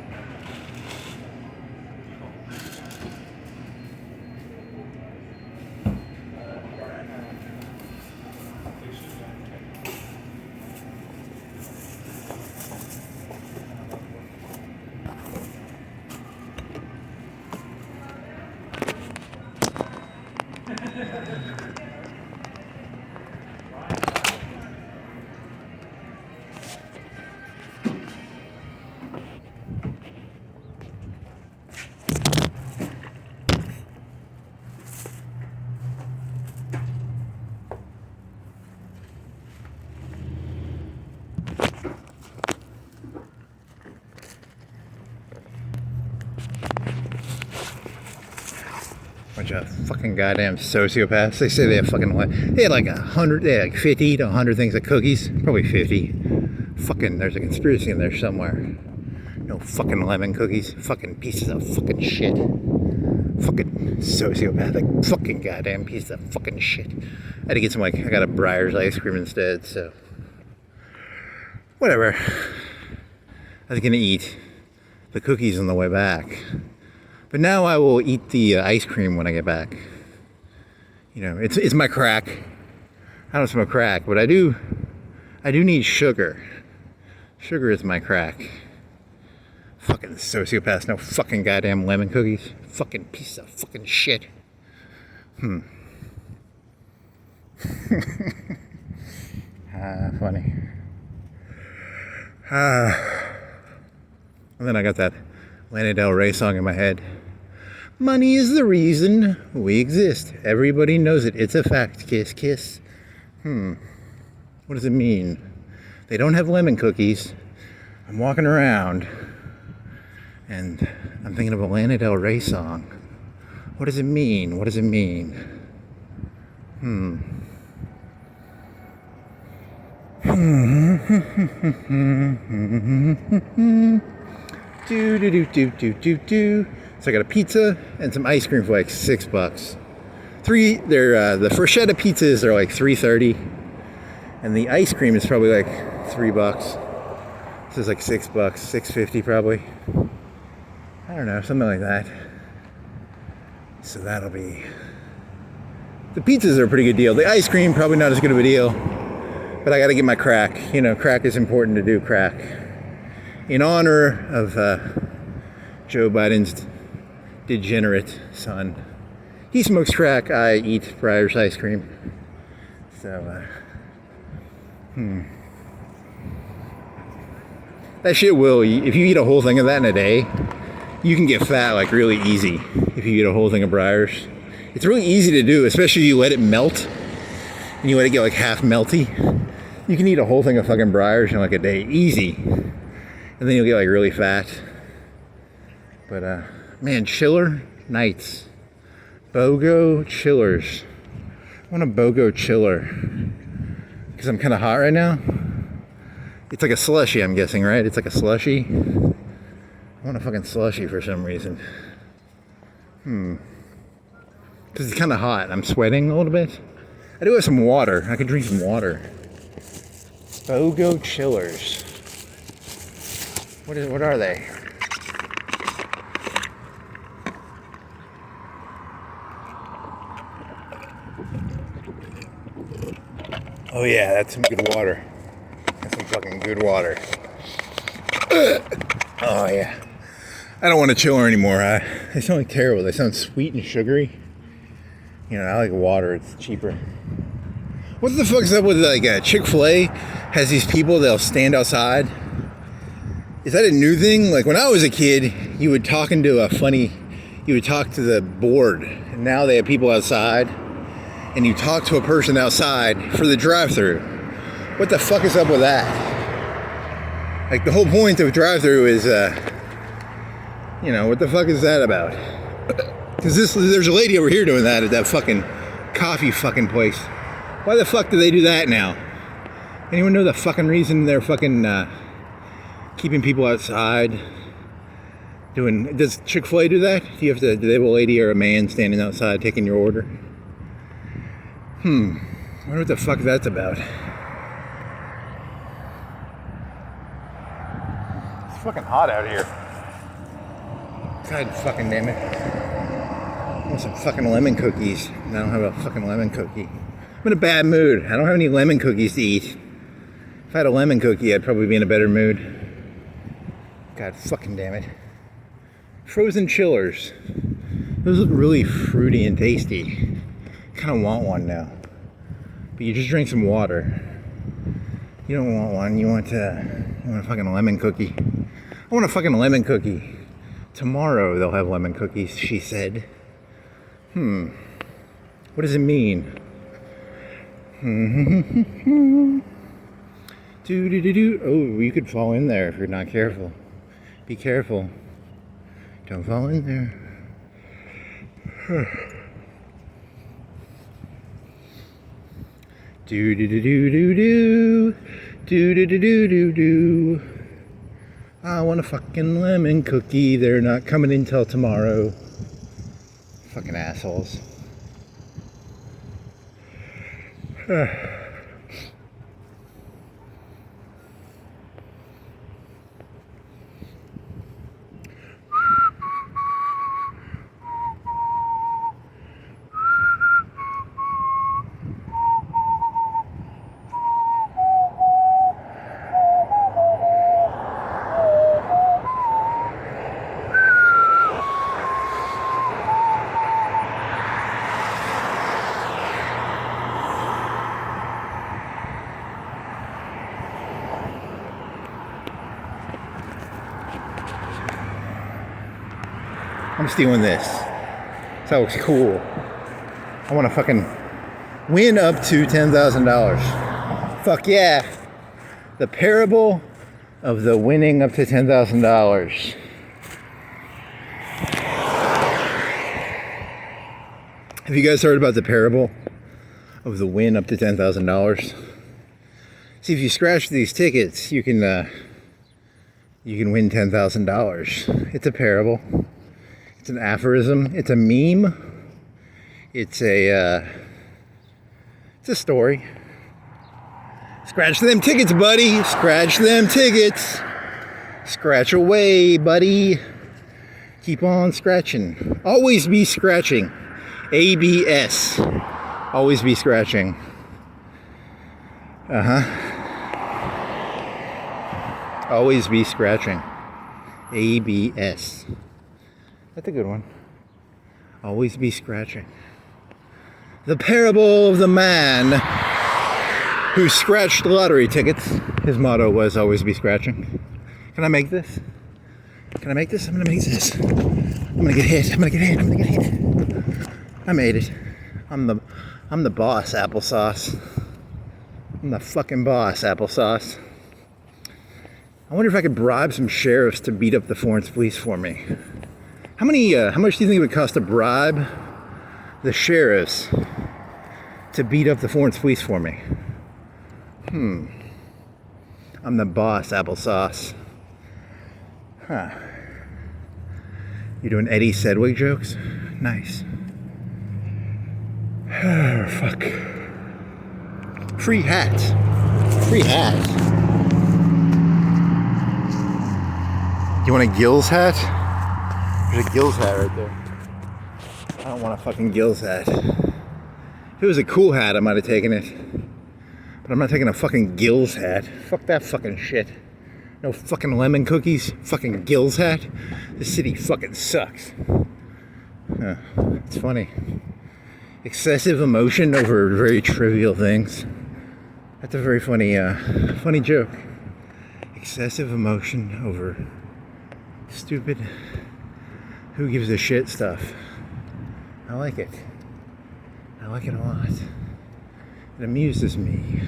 Bunch of fucking goddamn sociopaths. They say they have fucking, they had like 100, they had like 50 to 100 things of cookies. Probably 50. Fucking, there's a conspiracy in there somewhere. No fucking lemon cookies. Fucking pieces of fucking shit. Fucking sociopathic. Fucking goddamn piece of fucking shit. I had to get some, like, I got a Breyers ice cream instead, so. Whatever. I was gonna eat the cookies on the way back. But now I will eat the ice cream when I get back. You know, it's my crack. I don't smoke crack, but I do need sugar. Sugar is my crack. Fucking sociopaths, no fucking goddamn lemon cookies. Fucking piece of fucking shit. Funny. And then I got that Lana Del Rey song in my head. Money is the reason we exist. Everybody knows it. It's a fact. Kiss, kiss. What does it mean? They don't have lemon cookies. I'm walking around and I'm thinking of a Lana Del Rey song. What does it mean? What does it mean? Do. So I got a pizza and some ice cream for like $6. The freschetta pizzas are like $3.30, and the ice cream is probably like $3. This is like $6, $6.50 probably. I don't know, something like that. So that'll be... The pizzas are a pretty good deal. The ice cream, probably not as good of a deal. But I gotta get my crack. You know, crack is important to do crack. In honor of Joe Biden's degenerate son. He smokes crack, I eat Breyer's ice cream. So, that shit will, if you eat a whole thing of that in a day, you can get fat like really easy if you eat a whole thing of Breyer's. It's really easy to do, especially if you let it melt and you let it get like half melty. You can eat a whole thing of fucking Breyer's in like a day, easy. And then you'll get like really fat. But man, chiller nights. BOGO chillers. I want a BOGO chiller. Because I'm kind of hot right now. It's like a slushie, I'm guessing, right? It's like a slushie. I want a fucking slushie for some reason. Because it's kind of hot. I'm sweating a little bit. I do have some water. I could drink some water. BOGO chillers. What are they? Oh yeah, that's some good water. That's some fucking good water. Oh yeah. I don't want a chiller anymore. They sound like terrible. They sound sweet and sugary. You know, I like water. It's cheaper. What the fuck is up with like Chick-fil-A has these people that'll stand outside? Is that a new thing? Like when I was a kid, you would talk to the board. And now they have people outside. And you talk to a person outside for the drive-thru. What the fuck is up with that? Like the whole point of drive-thru is, you know, what the fuck is that about? Because there's a lady over here doing that at that fucking coffee fucking place. Why the fuck do they do that now? Anyone know the fucking reason they're fucking keeping people outside? Does Chick-fil-A do that? Do they have a lady or a man standing outside taking your order? I wonder what the fuck that's about. It's fucking hot out here. God fucking damn it. I want some fucking lemon cookies. And I don't have a fucking lemon cookie. I'm in a bad mood. I don't have any lemon cookies to eat. If I had a lemon cookie, I'd probably be in a better mood. God fucking damn it. Frozen chillers. Those look really fruity and tasty. Kind of want one now, but you just drink some water. You don't want one. You want a fucking lemon cookie. I want a fucking lemon cookie. Tomorrow they'll have lemon cookies, she said. What does it mean? Do. Oh, you could fall in there if you're not careful. Be careful. Don't fall in there. Do. I want a fucking lemon cookie. They're not coming until tomorrow. Fucking assholes. I'm stealing this. That looks cool. I want to fucking win up to $10,000. Fuck yeah. The parable of the winning up to $10,000. Have you guys heard about the parable of the win up to $10,000? See, if you scratch these tickets, you can win $10,000. It's a parable. It's an aphorism. It's a meme. It's a story. Scratch them tickets, buddy. Scratch them tickets. Scratch away, buddy. Keep on scratching. Always be scratching. ABS. Always be scratching. Always be scratching. ABS. That's a good one. Always be scratching. The parable of the man who scratched lottery tickets. His motto was always be scratching. Can I make this? Can I make this? I'm gonna make this. I'm gonna get hit. I'm gonna get hit. I'm gonna get hit. I made it. I'm the boss, applesauce. I'm the fucking boss, applesauce. I wonder if I could bribe some sheriffs to beat up the Florence police for me. How much do you think it would cost to bribe the sheriffs to beat up the Florence police for me? I'm the boss, applesauce. Huh. You doing Eddie Sedgwick jokes? Nice. Oh, fuck. Free hat. Free hat. You want a Gills hat? There's a Gills hat right there. I don't want a fucking Gills hat. If it was a cool hat, I might have taken it. But I'm not taking a fucking Gills hat. Fuck that fucking shit. No fucking lemon cookies. Fucking Gills hat. This city fucking sucks. It's funny. Excessive emotion over very trivial things. That's a very funny, funny joke. Excessive emotion over stupid, who gives a shit stuff. I like it. I like it a lot. It amuses me.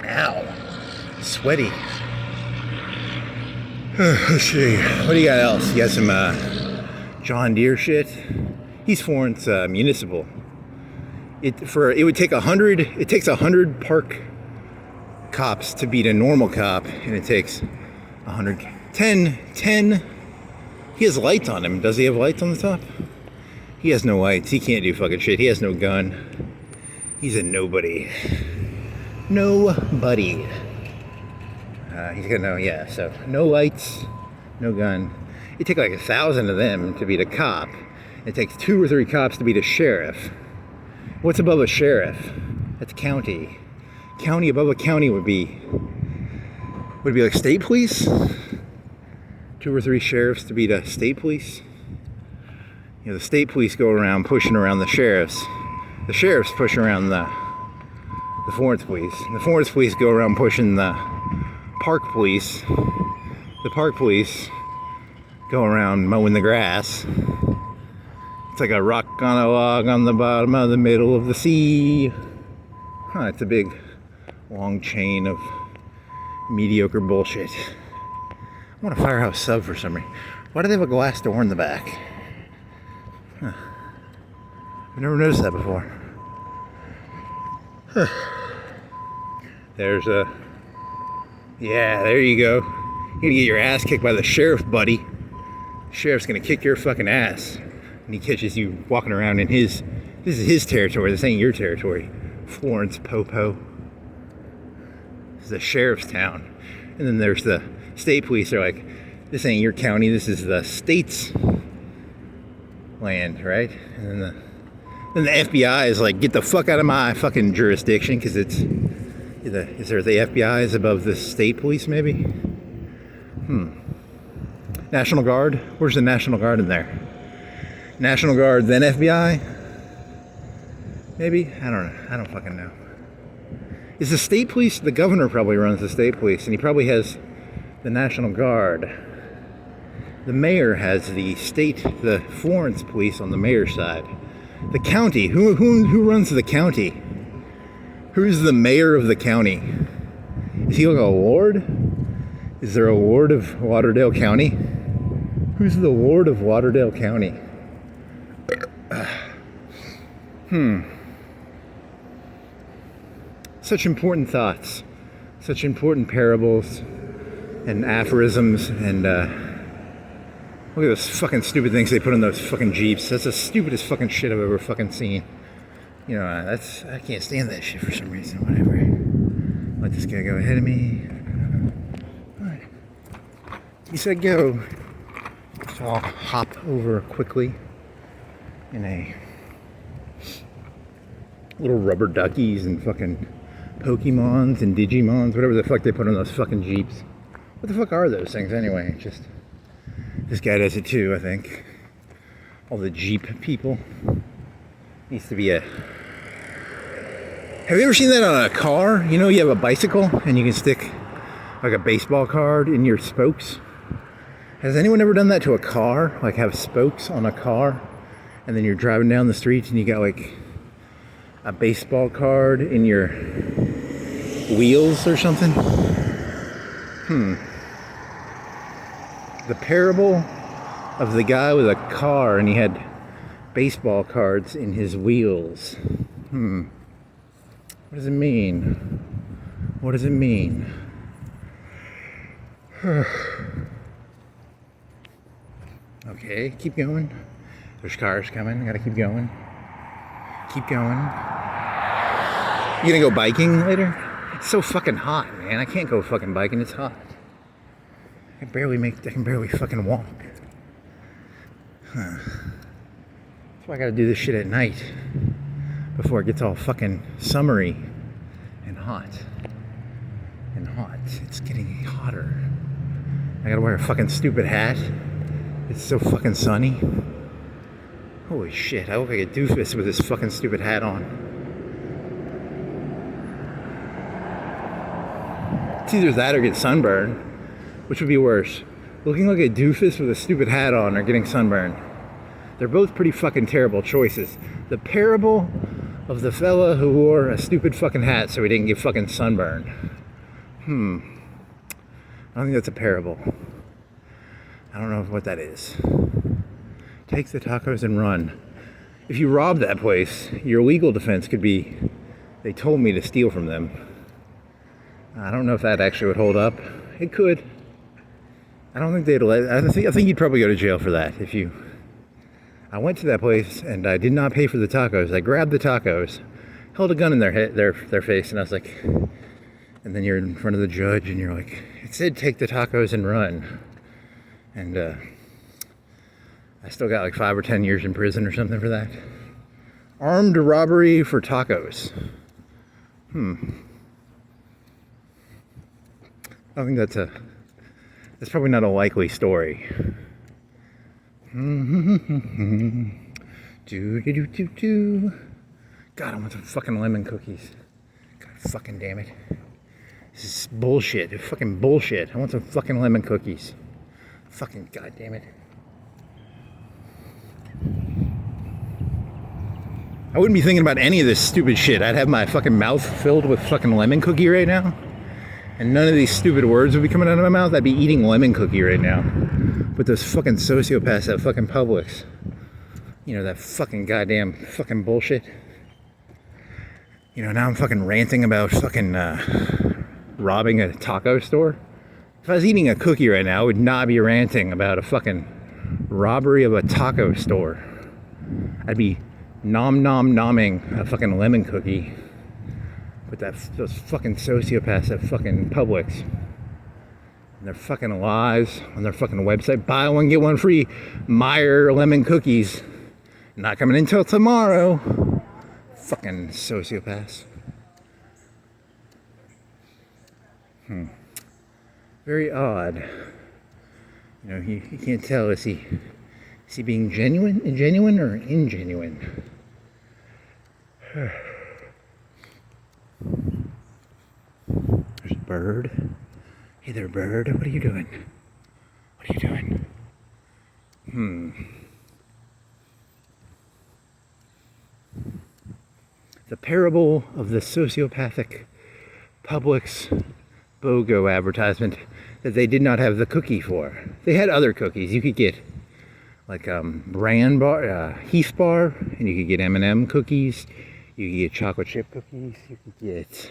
Ow. Sweaty. Let's see. What do you got else? You got some John Deere shit. He's Florence municipal. It would take 100. It takes 100 park cops to beat a normal cop, and it takes 10. He has lights on him. Does he have lights on the top? He has no lights. He can't do fucking shit. He has no gun. He's a nobody. Nobody. He's got no, yeah, so no lights, no gun. It takes like 1,000 of them to beat a cop. It takes 2 or 3 cops to beat a sheriff. What's above a sheriff? That's county. County above a county would be like state police? 2 or 3 sheriffs to beat a state police? You know, the state police go around pushing around the sheriffs. The sheriffs push around the Florence police. The Florence police go around pushing the park police. The park police go around mowing the grass. It's like a rock on a log on the bottom of the middle of the sea. It's a big, long chain of mediocre bullshit. I want a Firehouse sub for some reason. Why do they have a glass door in the back? I've never noticed that before. There's a... Yeah, there you go. You're gonna get your ass kicked by the sheriff, buddy. The sheriff's gonna kick your fucking ass. And he catches you walking around in his... This is his territory. This ain't your territory. Florence Popo. This is a sheriff's town. And then there's the state police. They're like, this ain't your county. This is the state's land, right? And then the FBI is like, get the fuck out of my fucking jurisdiction, because it's... Is there the FBI is above the state police, maybe? National Guard? Where's the National Guard in there? National Guard, then FBI? Maybe? I don't know. I don't fucking know. Is the state police... The governor probably runs the state police, and he probably has the National Guard. The mayor has the Florence police on the mayor's side. The county. Who runs the county? Who's the mayor of the county? Is he like a ward? Is there a ward of Lauderdale County? Who's the ward of Lauderdale County? Such important thoughts such important parables and aphorisms and look at those fucking stupid things they put in those fucking Jeeps. That's the stupidest fucking shit I've ever fucking seen. You know, I can't stand that shit for some reason. Whatever. Let this guy go ahead of me. Alright. He said go. So I'll hop over quickly in a little rubber duckies and fucking Pokemons and Digimons, whatever the fuck they put on those fucking Jeeps. What the fuck are those things anyway? Just this guy does it too, I think. All the Jeep people. Needs to be a... Have you ever seen that on a car? You know, you have a bicycle and you can stick like a baseball card in your spokes. Has anyone ever done that to a car? Like have spokes on a car and then you're driving down the street and you got like a baseball card in your wheels or something? The parable of the guy with a car and he had baseball cards in his wheels. What does it mean? What does it mean? Okay, keep going. There's cars coming. I gotta keep going. Keep going. You gonna go biking later? It's so fucking hot, man. I can't go fucking biking. It's hot. I can barely fucking walk. That's why I gotta do this shit at night before it gets all fucking summery and hot. And hot. It's getting hotter. I gotta wear a fucking stupid hat. It's so fucking sunny. Holy shit, I look like a doofus with this fucking stupid hat on. It's either that or get sunburned. Which would be worse? Looking like a doofus with a stupid hat on or getting sunburned. They're both pretty fucking terrible choices. The parable of the fella who wore a stupid fucking hat so he didn't get fucking sunburned. I don't think that's a parable. I don't know what that is. Take the tacos and run. If you rob that place, your legal defense could be, they told me to steal from them. I don't know if that actually would hold up. It could. I don't think they'd let, I think you'd probably go to jail for that if you... I went to that place and I did not pay for the tacos. I grabbed the tacos, held a gun in their face, and I was like, and then you're in front of the judge and you're like, it said take the tacos and run. And I still got like 5 or 10 years in prison or something for that. Armed robbery for tacos. I think that's probably not a likely story. God, I want some fucking lemon cookies. God fucking damn it. This is bullshit. It's fucking bullshit. I want some fucking lemon cookies. Fucking god damn it. I wouldn't be thinking about any of this stupid shit. I'd have my fucking mouth filled with fucking lemon cookie right now. And none of these stupid words would be coming out of my mouth. I'd be eating lemon cookie right now. But those fucking sociopaths at fucking Publix. You know, that fucking goddamn fucking bullshit. You know, now I'm fucking ranting about fucking robbing a taco store. If I was eating a cookie right now, I would not be ranting about a fucking robbery of a taco store. I'd be nomming a fucking lemon cookie. But those fucking sociopaths at fucking Publix. And their fucking lies on their fucking website. Buy one, get one free. Meyer lemon cookies. Not coming until tomorrow. Fucking sociopaths. Very odd. You know, you can't tell, is he being genuine or ingenuine? There's a bird. Hey there, bird. What are you doing? What are you doing? The parable of the sociopathic Publix BOGO advertisement that they did not have the cookie for. They had other cookies. You could get like bran bar, Heath bar, and you could get M&M cookies. You could get chocolate chip cookies. You could get...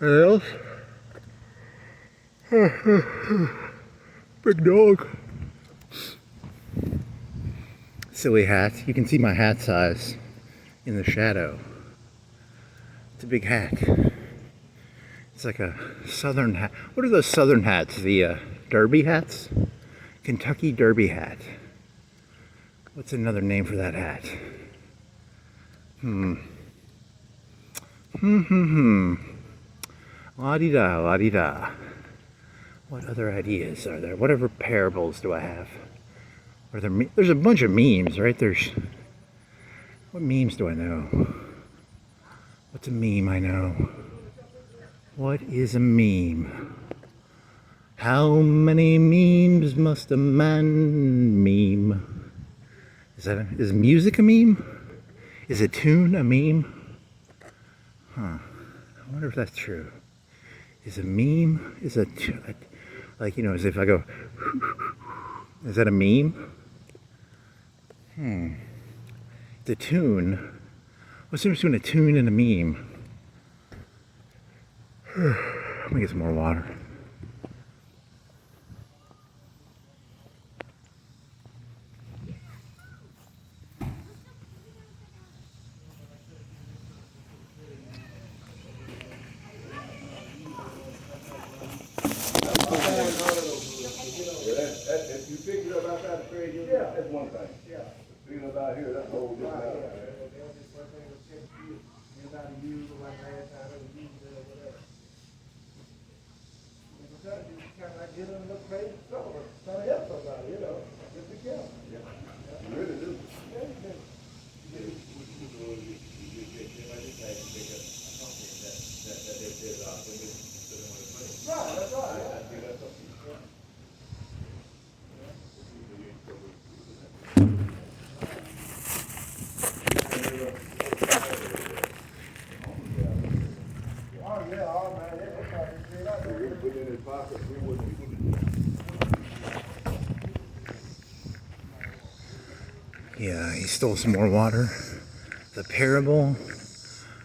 Anything else? Big dog. Silly hat. You can see my hat size in the shadow. It's a big hat. It's like a southern hat. What are those southern hats? The derby hats? Kentucky derby hat. What's another name for that hat? La-di-da, la-di-da. What other ideas are there? Whatever parables do I have? There's a bunch of memes, right? What memes do I know? What's a meme I know? What is a meme? How many memes must a man meme? Is music a meme? Is a tune a meme? Huh. I wonder if that's true. Is a meme, like, you know, as if I go, is that a meme? It's a tune. What's the difference between a tune and a meme? Let me get some more water. If you pick it up outside the trade, that's one thing. Yeah. Picking it up out here, that's a whole different matter. Get them to pay something, try to help somebody, you know, get together. Yeah. You really do. Right, that's right. Yeah, he stole some more water. The parable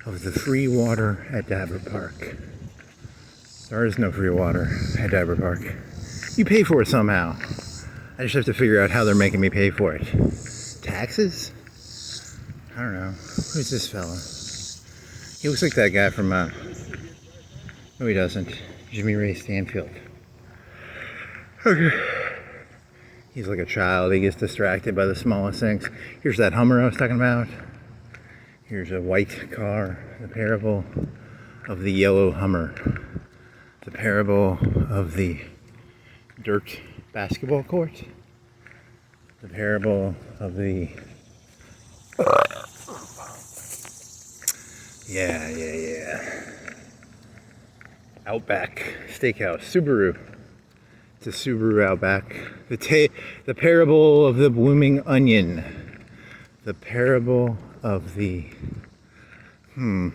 of the free water at Dabber Park. There is no free water at Dabber Park. You pay for it somehow. I just have to figure out how they're making me pay for it. Taxes? I don't know. Who's this fella? He looks like that guy from, no he doesn't. Jimmy Ray Stanfield. Okay. He's like a child. He gets distracted by the smallest things. Here's that Hummer I was talking about. Here's a white car. The parable of the yellow Hummer. The parable of the dirt basketball court. The parable of the... Yeah. Outback Steakhouse. Subaru. It's a Subaru Outback. The parable of the blooming onion. The parable of the... The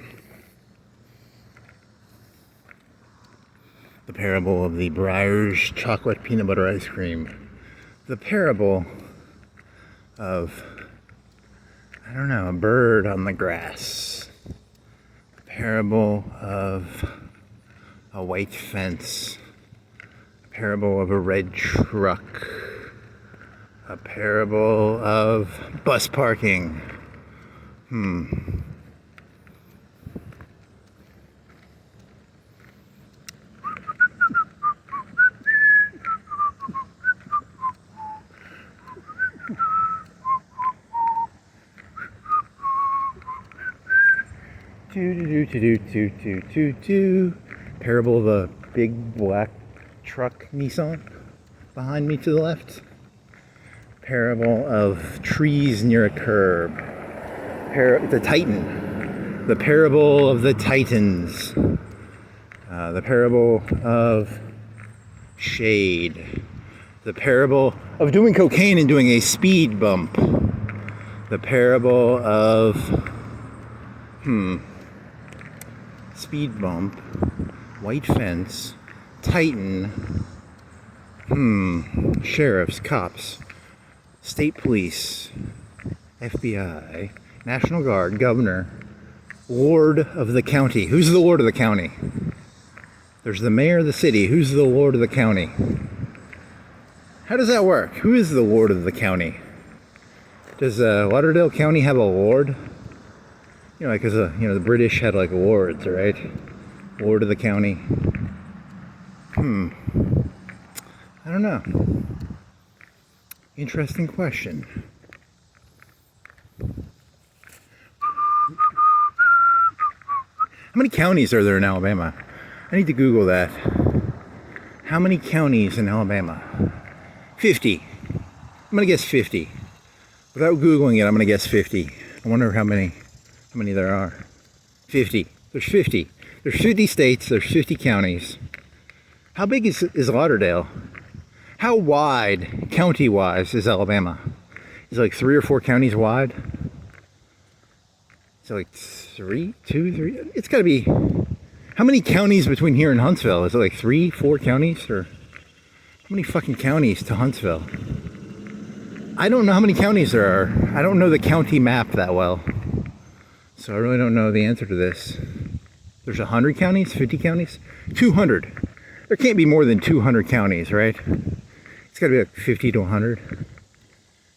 parable of the Breyers chocolate peanut butter ice cream. The parable of, I don't know, a bird on the grass. The parable of a white fence. A parable of a red truck. A parable of bus parking. Parable of a big black truck Nissan behind me to the left. Parable of trees near a curb. The Titan. The parable of the Titans. The parable of shade. The parable of doing cocaine and doing a speed bump. The parable of speed bump, white fence, Titan, sheriffs, cops, state police, FBI, National Guard, governor, ward of the county. Who's the ward of the county? There's the mayor of the city. Who's the lord of the county? How does that work? Who is the lord of the county? Does Lauderdale County have a lord? You know, like, cause the British had like lords, right? Lord of the county. I don't know. Interesting question. How many counties are there in Alabama? I need to Google that. How many counties in Alabama? 50. I'm gonna guess 50. Without Googling it, I'm gonna guess 50. I wonder how many there are. 50. There's 50. There's 50 states, there's 50 counties. How big is Lauderdale? How wide, county-wise, is Alabama? Is it like 3 or 4 counties wide? Is it like 3, 2, 3? It's gotta be. How many counties between here and Huntsville? Is it like 3, 4 counties? Or how many fucking counties to Huntsville? I don't know how many counties there are. I don't know the county map that well. So I really don't know the answer to this. There's 100 counties, 50 counties, 200. There can't be more than 200 counties, right? It's got to be like 50 to 100.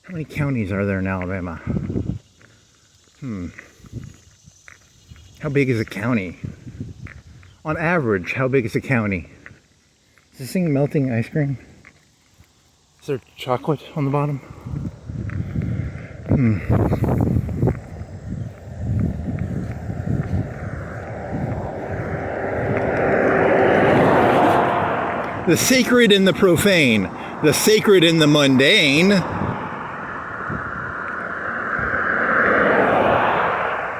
How many counties are there in Alabama? How big is a county? On average, how big is a county? Is this thing melting ice cream? Is there chocolate on the bottom? The sacred and the profane, the sacred and the mundane.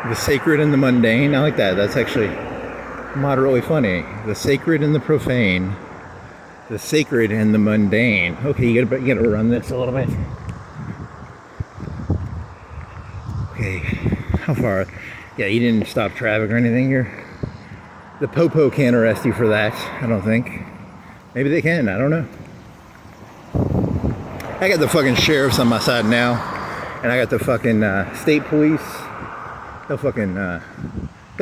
The sacred and the mundane. I like that. That's actually moderately funny. The sacred and the profane. The sacred and the mundane. Okay, you gotta run this a little bit. Okay, how far? Yeah, you didn't stop traffic or anything here. The popo can't arrest you for that, I don't think. Maybe they can, I don't know. I got the fucking sheriffs on my side now, and I got the fucking state police. They'll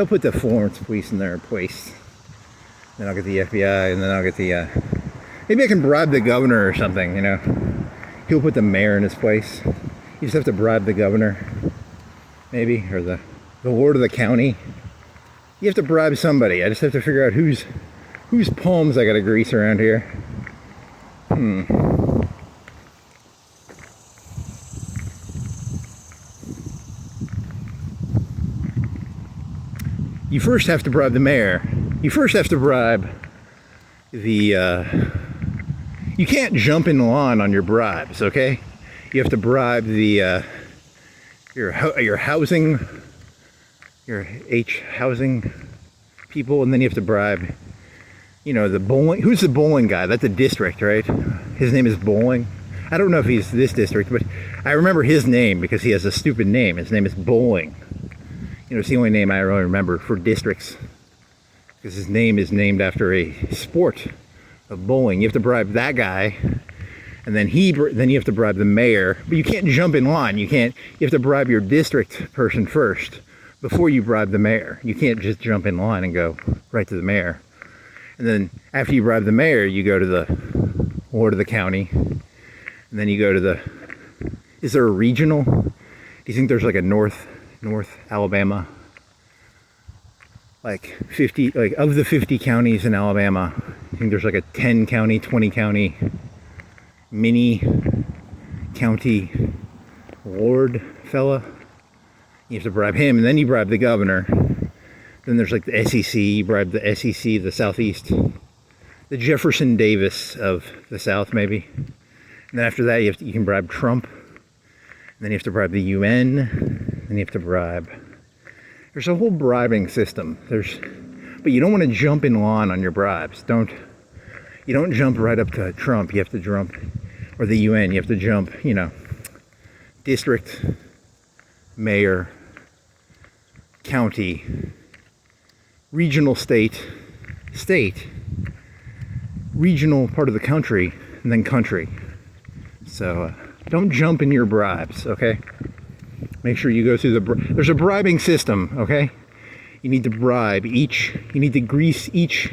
put the Florence police in their place. Then I'll get the FBI, and then I'll get the, maybe I can bribe the governor or something, you know. He'll put the mayor in his place. You just have to bribe the governor, maybe, or the lord of the county. You have to bribe somebody. I just have to figure out whose palms I gotta grease around here. You first have to bribe the mayor. You first have to bribe the, you can't jump in line on your bribes, okay? You have to bribe the, your housing, your housing people, and then you have to bribe, you know, the bowling. Who's the bowling guy? That's a district, right? His name is Bowling. I don't know if he's this district, but I remember his name because he has a stupid name. His name is Bowling. You know, it's the only name I really remember for districts, because his name is named after a sport of bowling. You have to bribe that guy, and then you have to bribe the mayor. But you can't jump in line. You have to bribe your district person first before you bribe the mayor. You can't just jump in line and go right to the mayor. And then after you bribe the mayor, you go to the lord of the county, and then you go to the. Is there a regional? Do you think there's like a North Alabama, like 50, like of the 50 counties in Alabama, I think there's like a 10 county, 20 county mini county lord fella. You have to bribe him, and then you bribe the governor. Then there's like the SEC, you bribe the SEC, the Southeast, the Jefferson Davis of the South, maybe. And then after that, you can bribe Trump. And then you have to bribe the UN. Then you have to bribe. There's a whole bribing system. But you don't want to jump in line on your bribes. You don't jump right up to Trump. You have to jump, or the UN. You have to jump, you know, district, mayor, county, regional state, regional part of the country, and then country. So don't jump in your bribes, okay? Make sure you go through there's a bribing system, okay? You need to bribe you need to grease each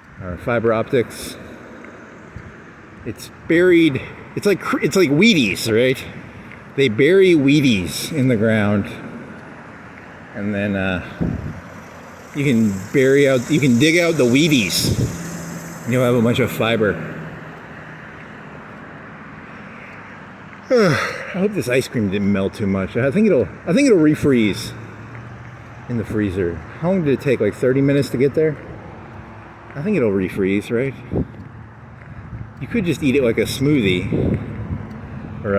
or fiber optics. It's buried. It's like Wheaties, right? They bury Wheaties in the ground, and then you can dig out the Wheaties, and you'll have a bunch of fiber. I hope this ice cream didn't melt too much. I think it'll refreeze in the freezer. How long did it take? Like 30 minutes to get there? I think it'll refreeze, right? You could just eat it like a smoothie, or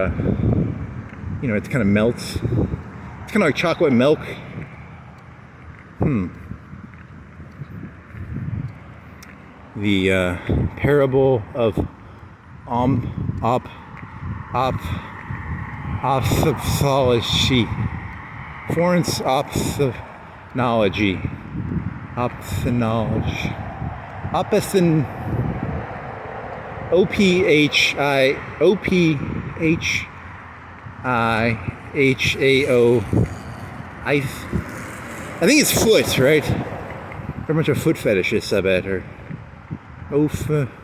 it kind of melts. It's kind of like chocolate milk. The parable of ophthalmology. Florence ophthalmology. I think it's foot, right? There are a bunch of foot fetishists, I bet. Or OPHTHALMOL.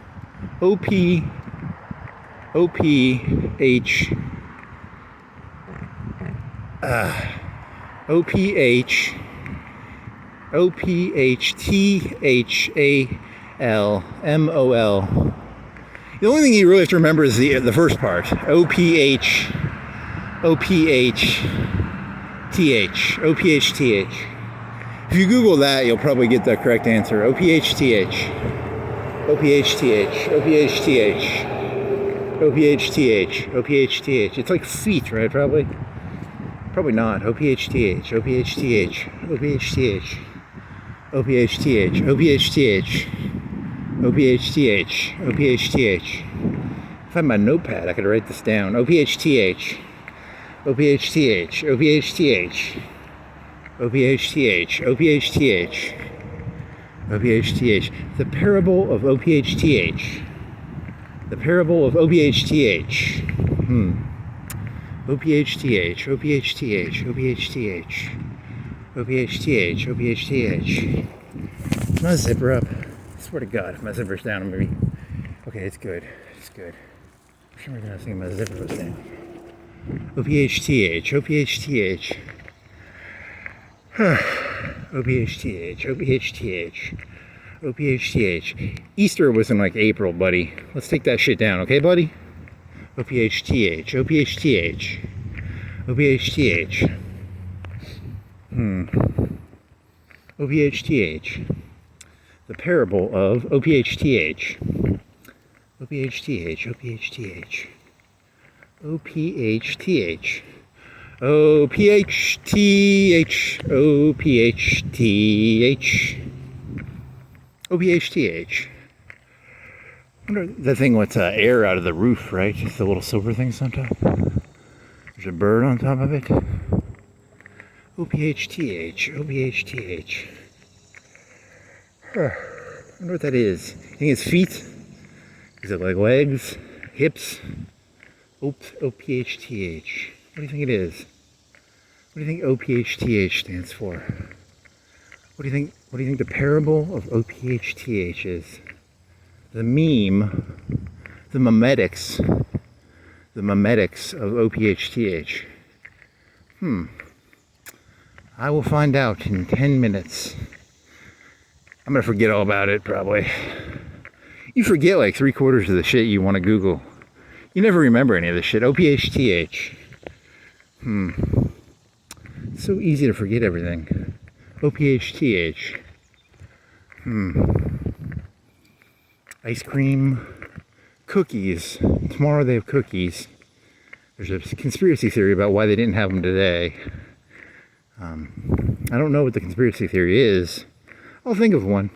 The only thing you really have to remember is the first part. OPHTH. If you Google that, you'll probably get the correct answer. OPHTH. It's like feet, right? Probably not. OPHTH. If I had my notepad, I could write this down. OPHTH. The parable of OPHTH. OPHTH. My zipper up. I swear to God, if my zipper's down, I'm gonna be... Okay, it's good. For some reason I was thinking my zipper was down. OPHTH. Easter was in like April, buddy. Let's take that shit down, okay, buddy? OPHTH. OPHTH. The parable of OPHTH. OPHTH. I wonder that thing lets air out of the roof, right? It's the little silver things on top. There's a bird on top of it. OPHTH. I wonder what that is. You think it's feet? Is it like legs? Hips? OPHTH. What do you think it is? What do you think OPHTH stands for? What do you think the parable of OPHTH is? The memetics of OPHTH. I will find out in 10 minutes. I'm gonna forget all about it, probably. You forget like 3/4 of the shit you want to Google. You never remember any of this shit. OPHTH. It's so easy to forget everything. OPHTH. Ice cream. Cookies. Tomorrow they have cookies. There's a conspiracy theory about why they didn't have them today. I don't know what the conspiracy theory is. I'll think of one.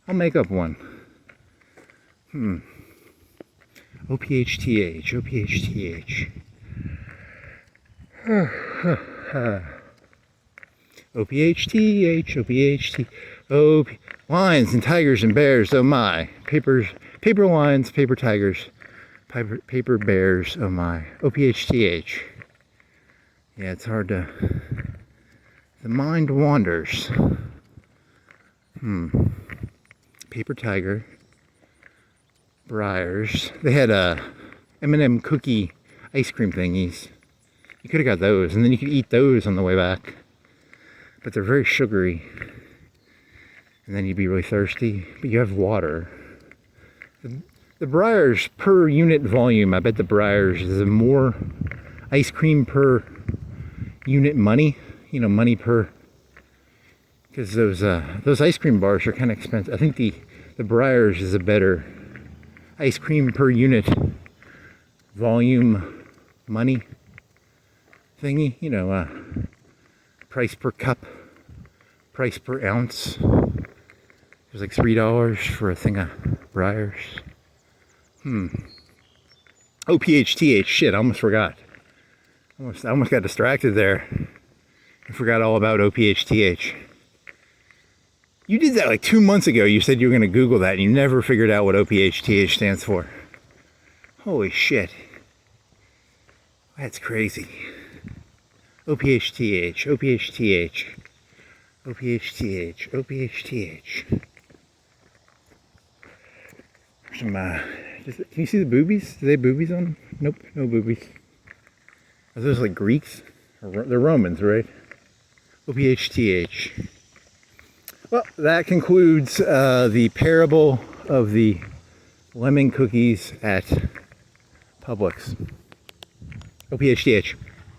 I'll make up one. OPHTH. Lions and tigers and bears, oh my. Paper lions, paper tigers, paper bears, oh my. OPHTH. Yeah, it's hard to... The mind wanders. Paper Tiger, Breyers. They had M&M cookie ice cream thingies. You could have got those, and then you could eat those on the way back. But they're very sugary. And then you'd be really thirsty. But you have water. The Breyers per unit volume, I bet the Breyers is more ice cream per unit money. You know, money per... Because those ice cream bars are kind of expensive. I think the Breyers is a better ice cream per unit volume money thingy. You know, price per cup, price per ounce. It was like $3 for a thing of Breyers. OPHTH, shit, I almost forgot. I almost got distracted there. I forgot all about OPHTH. You did that like 2 months ago. You said you were going to Google that and you never figured out what OPHTH stands for. Holy shit. That's crazy. OPHTH, OPHTH, OPHTH, OPHTH. Some, can you see the boobies? Do they have boobies on them? Nope, no boobies. Are those like Greeks? They're Romans, right? OPHTH. Well, that concludes the parable of the lemon cookies at Publix. OPHTH.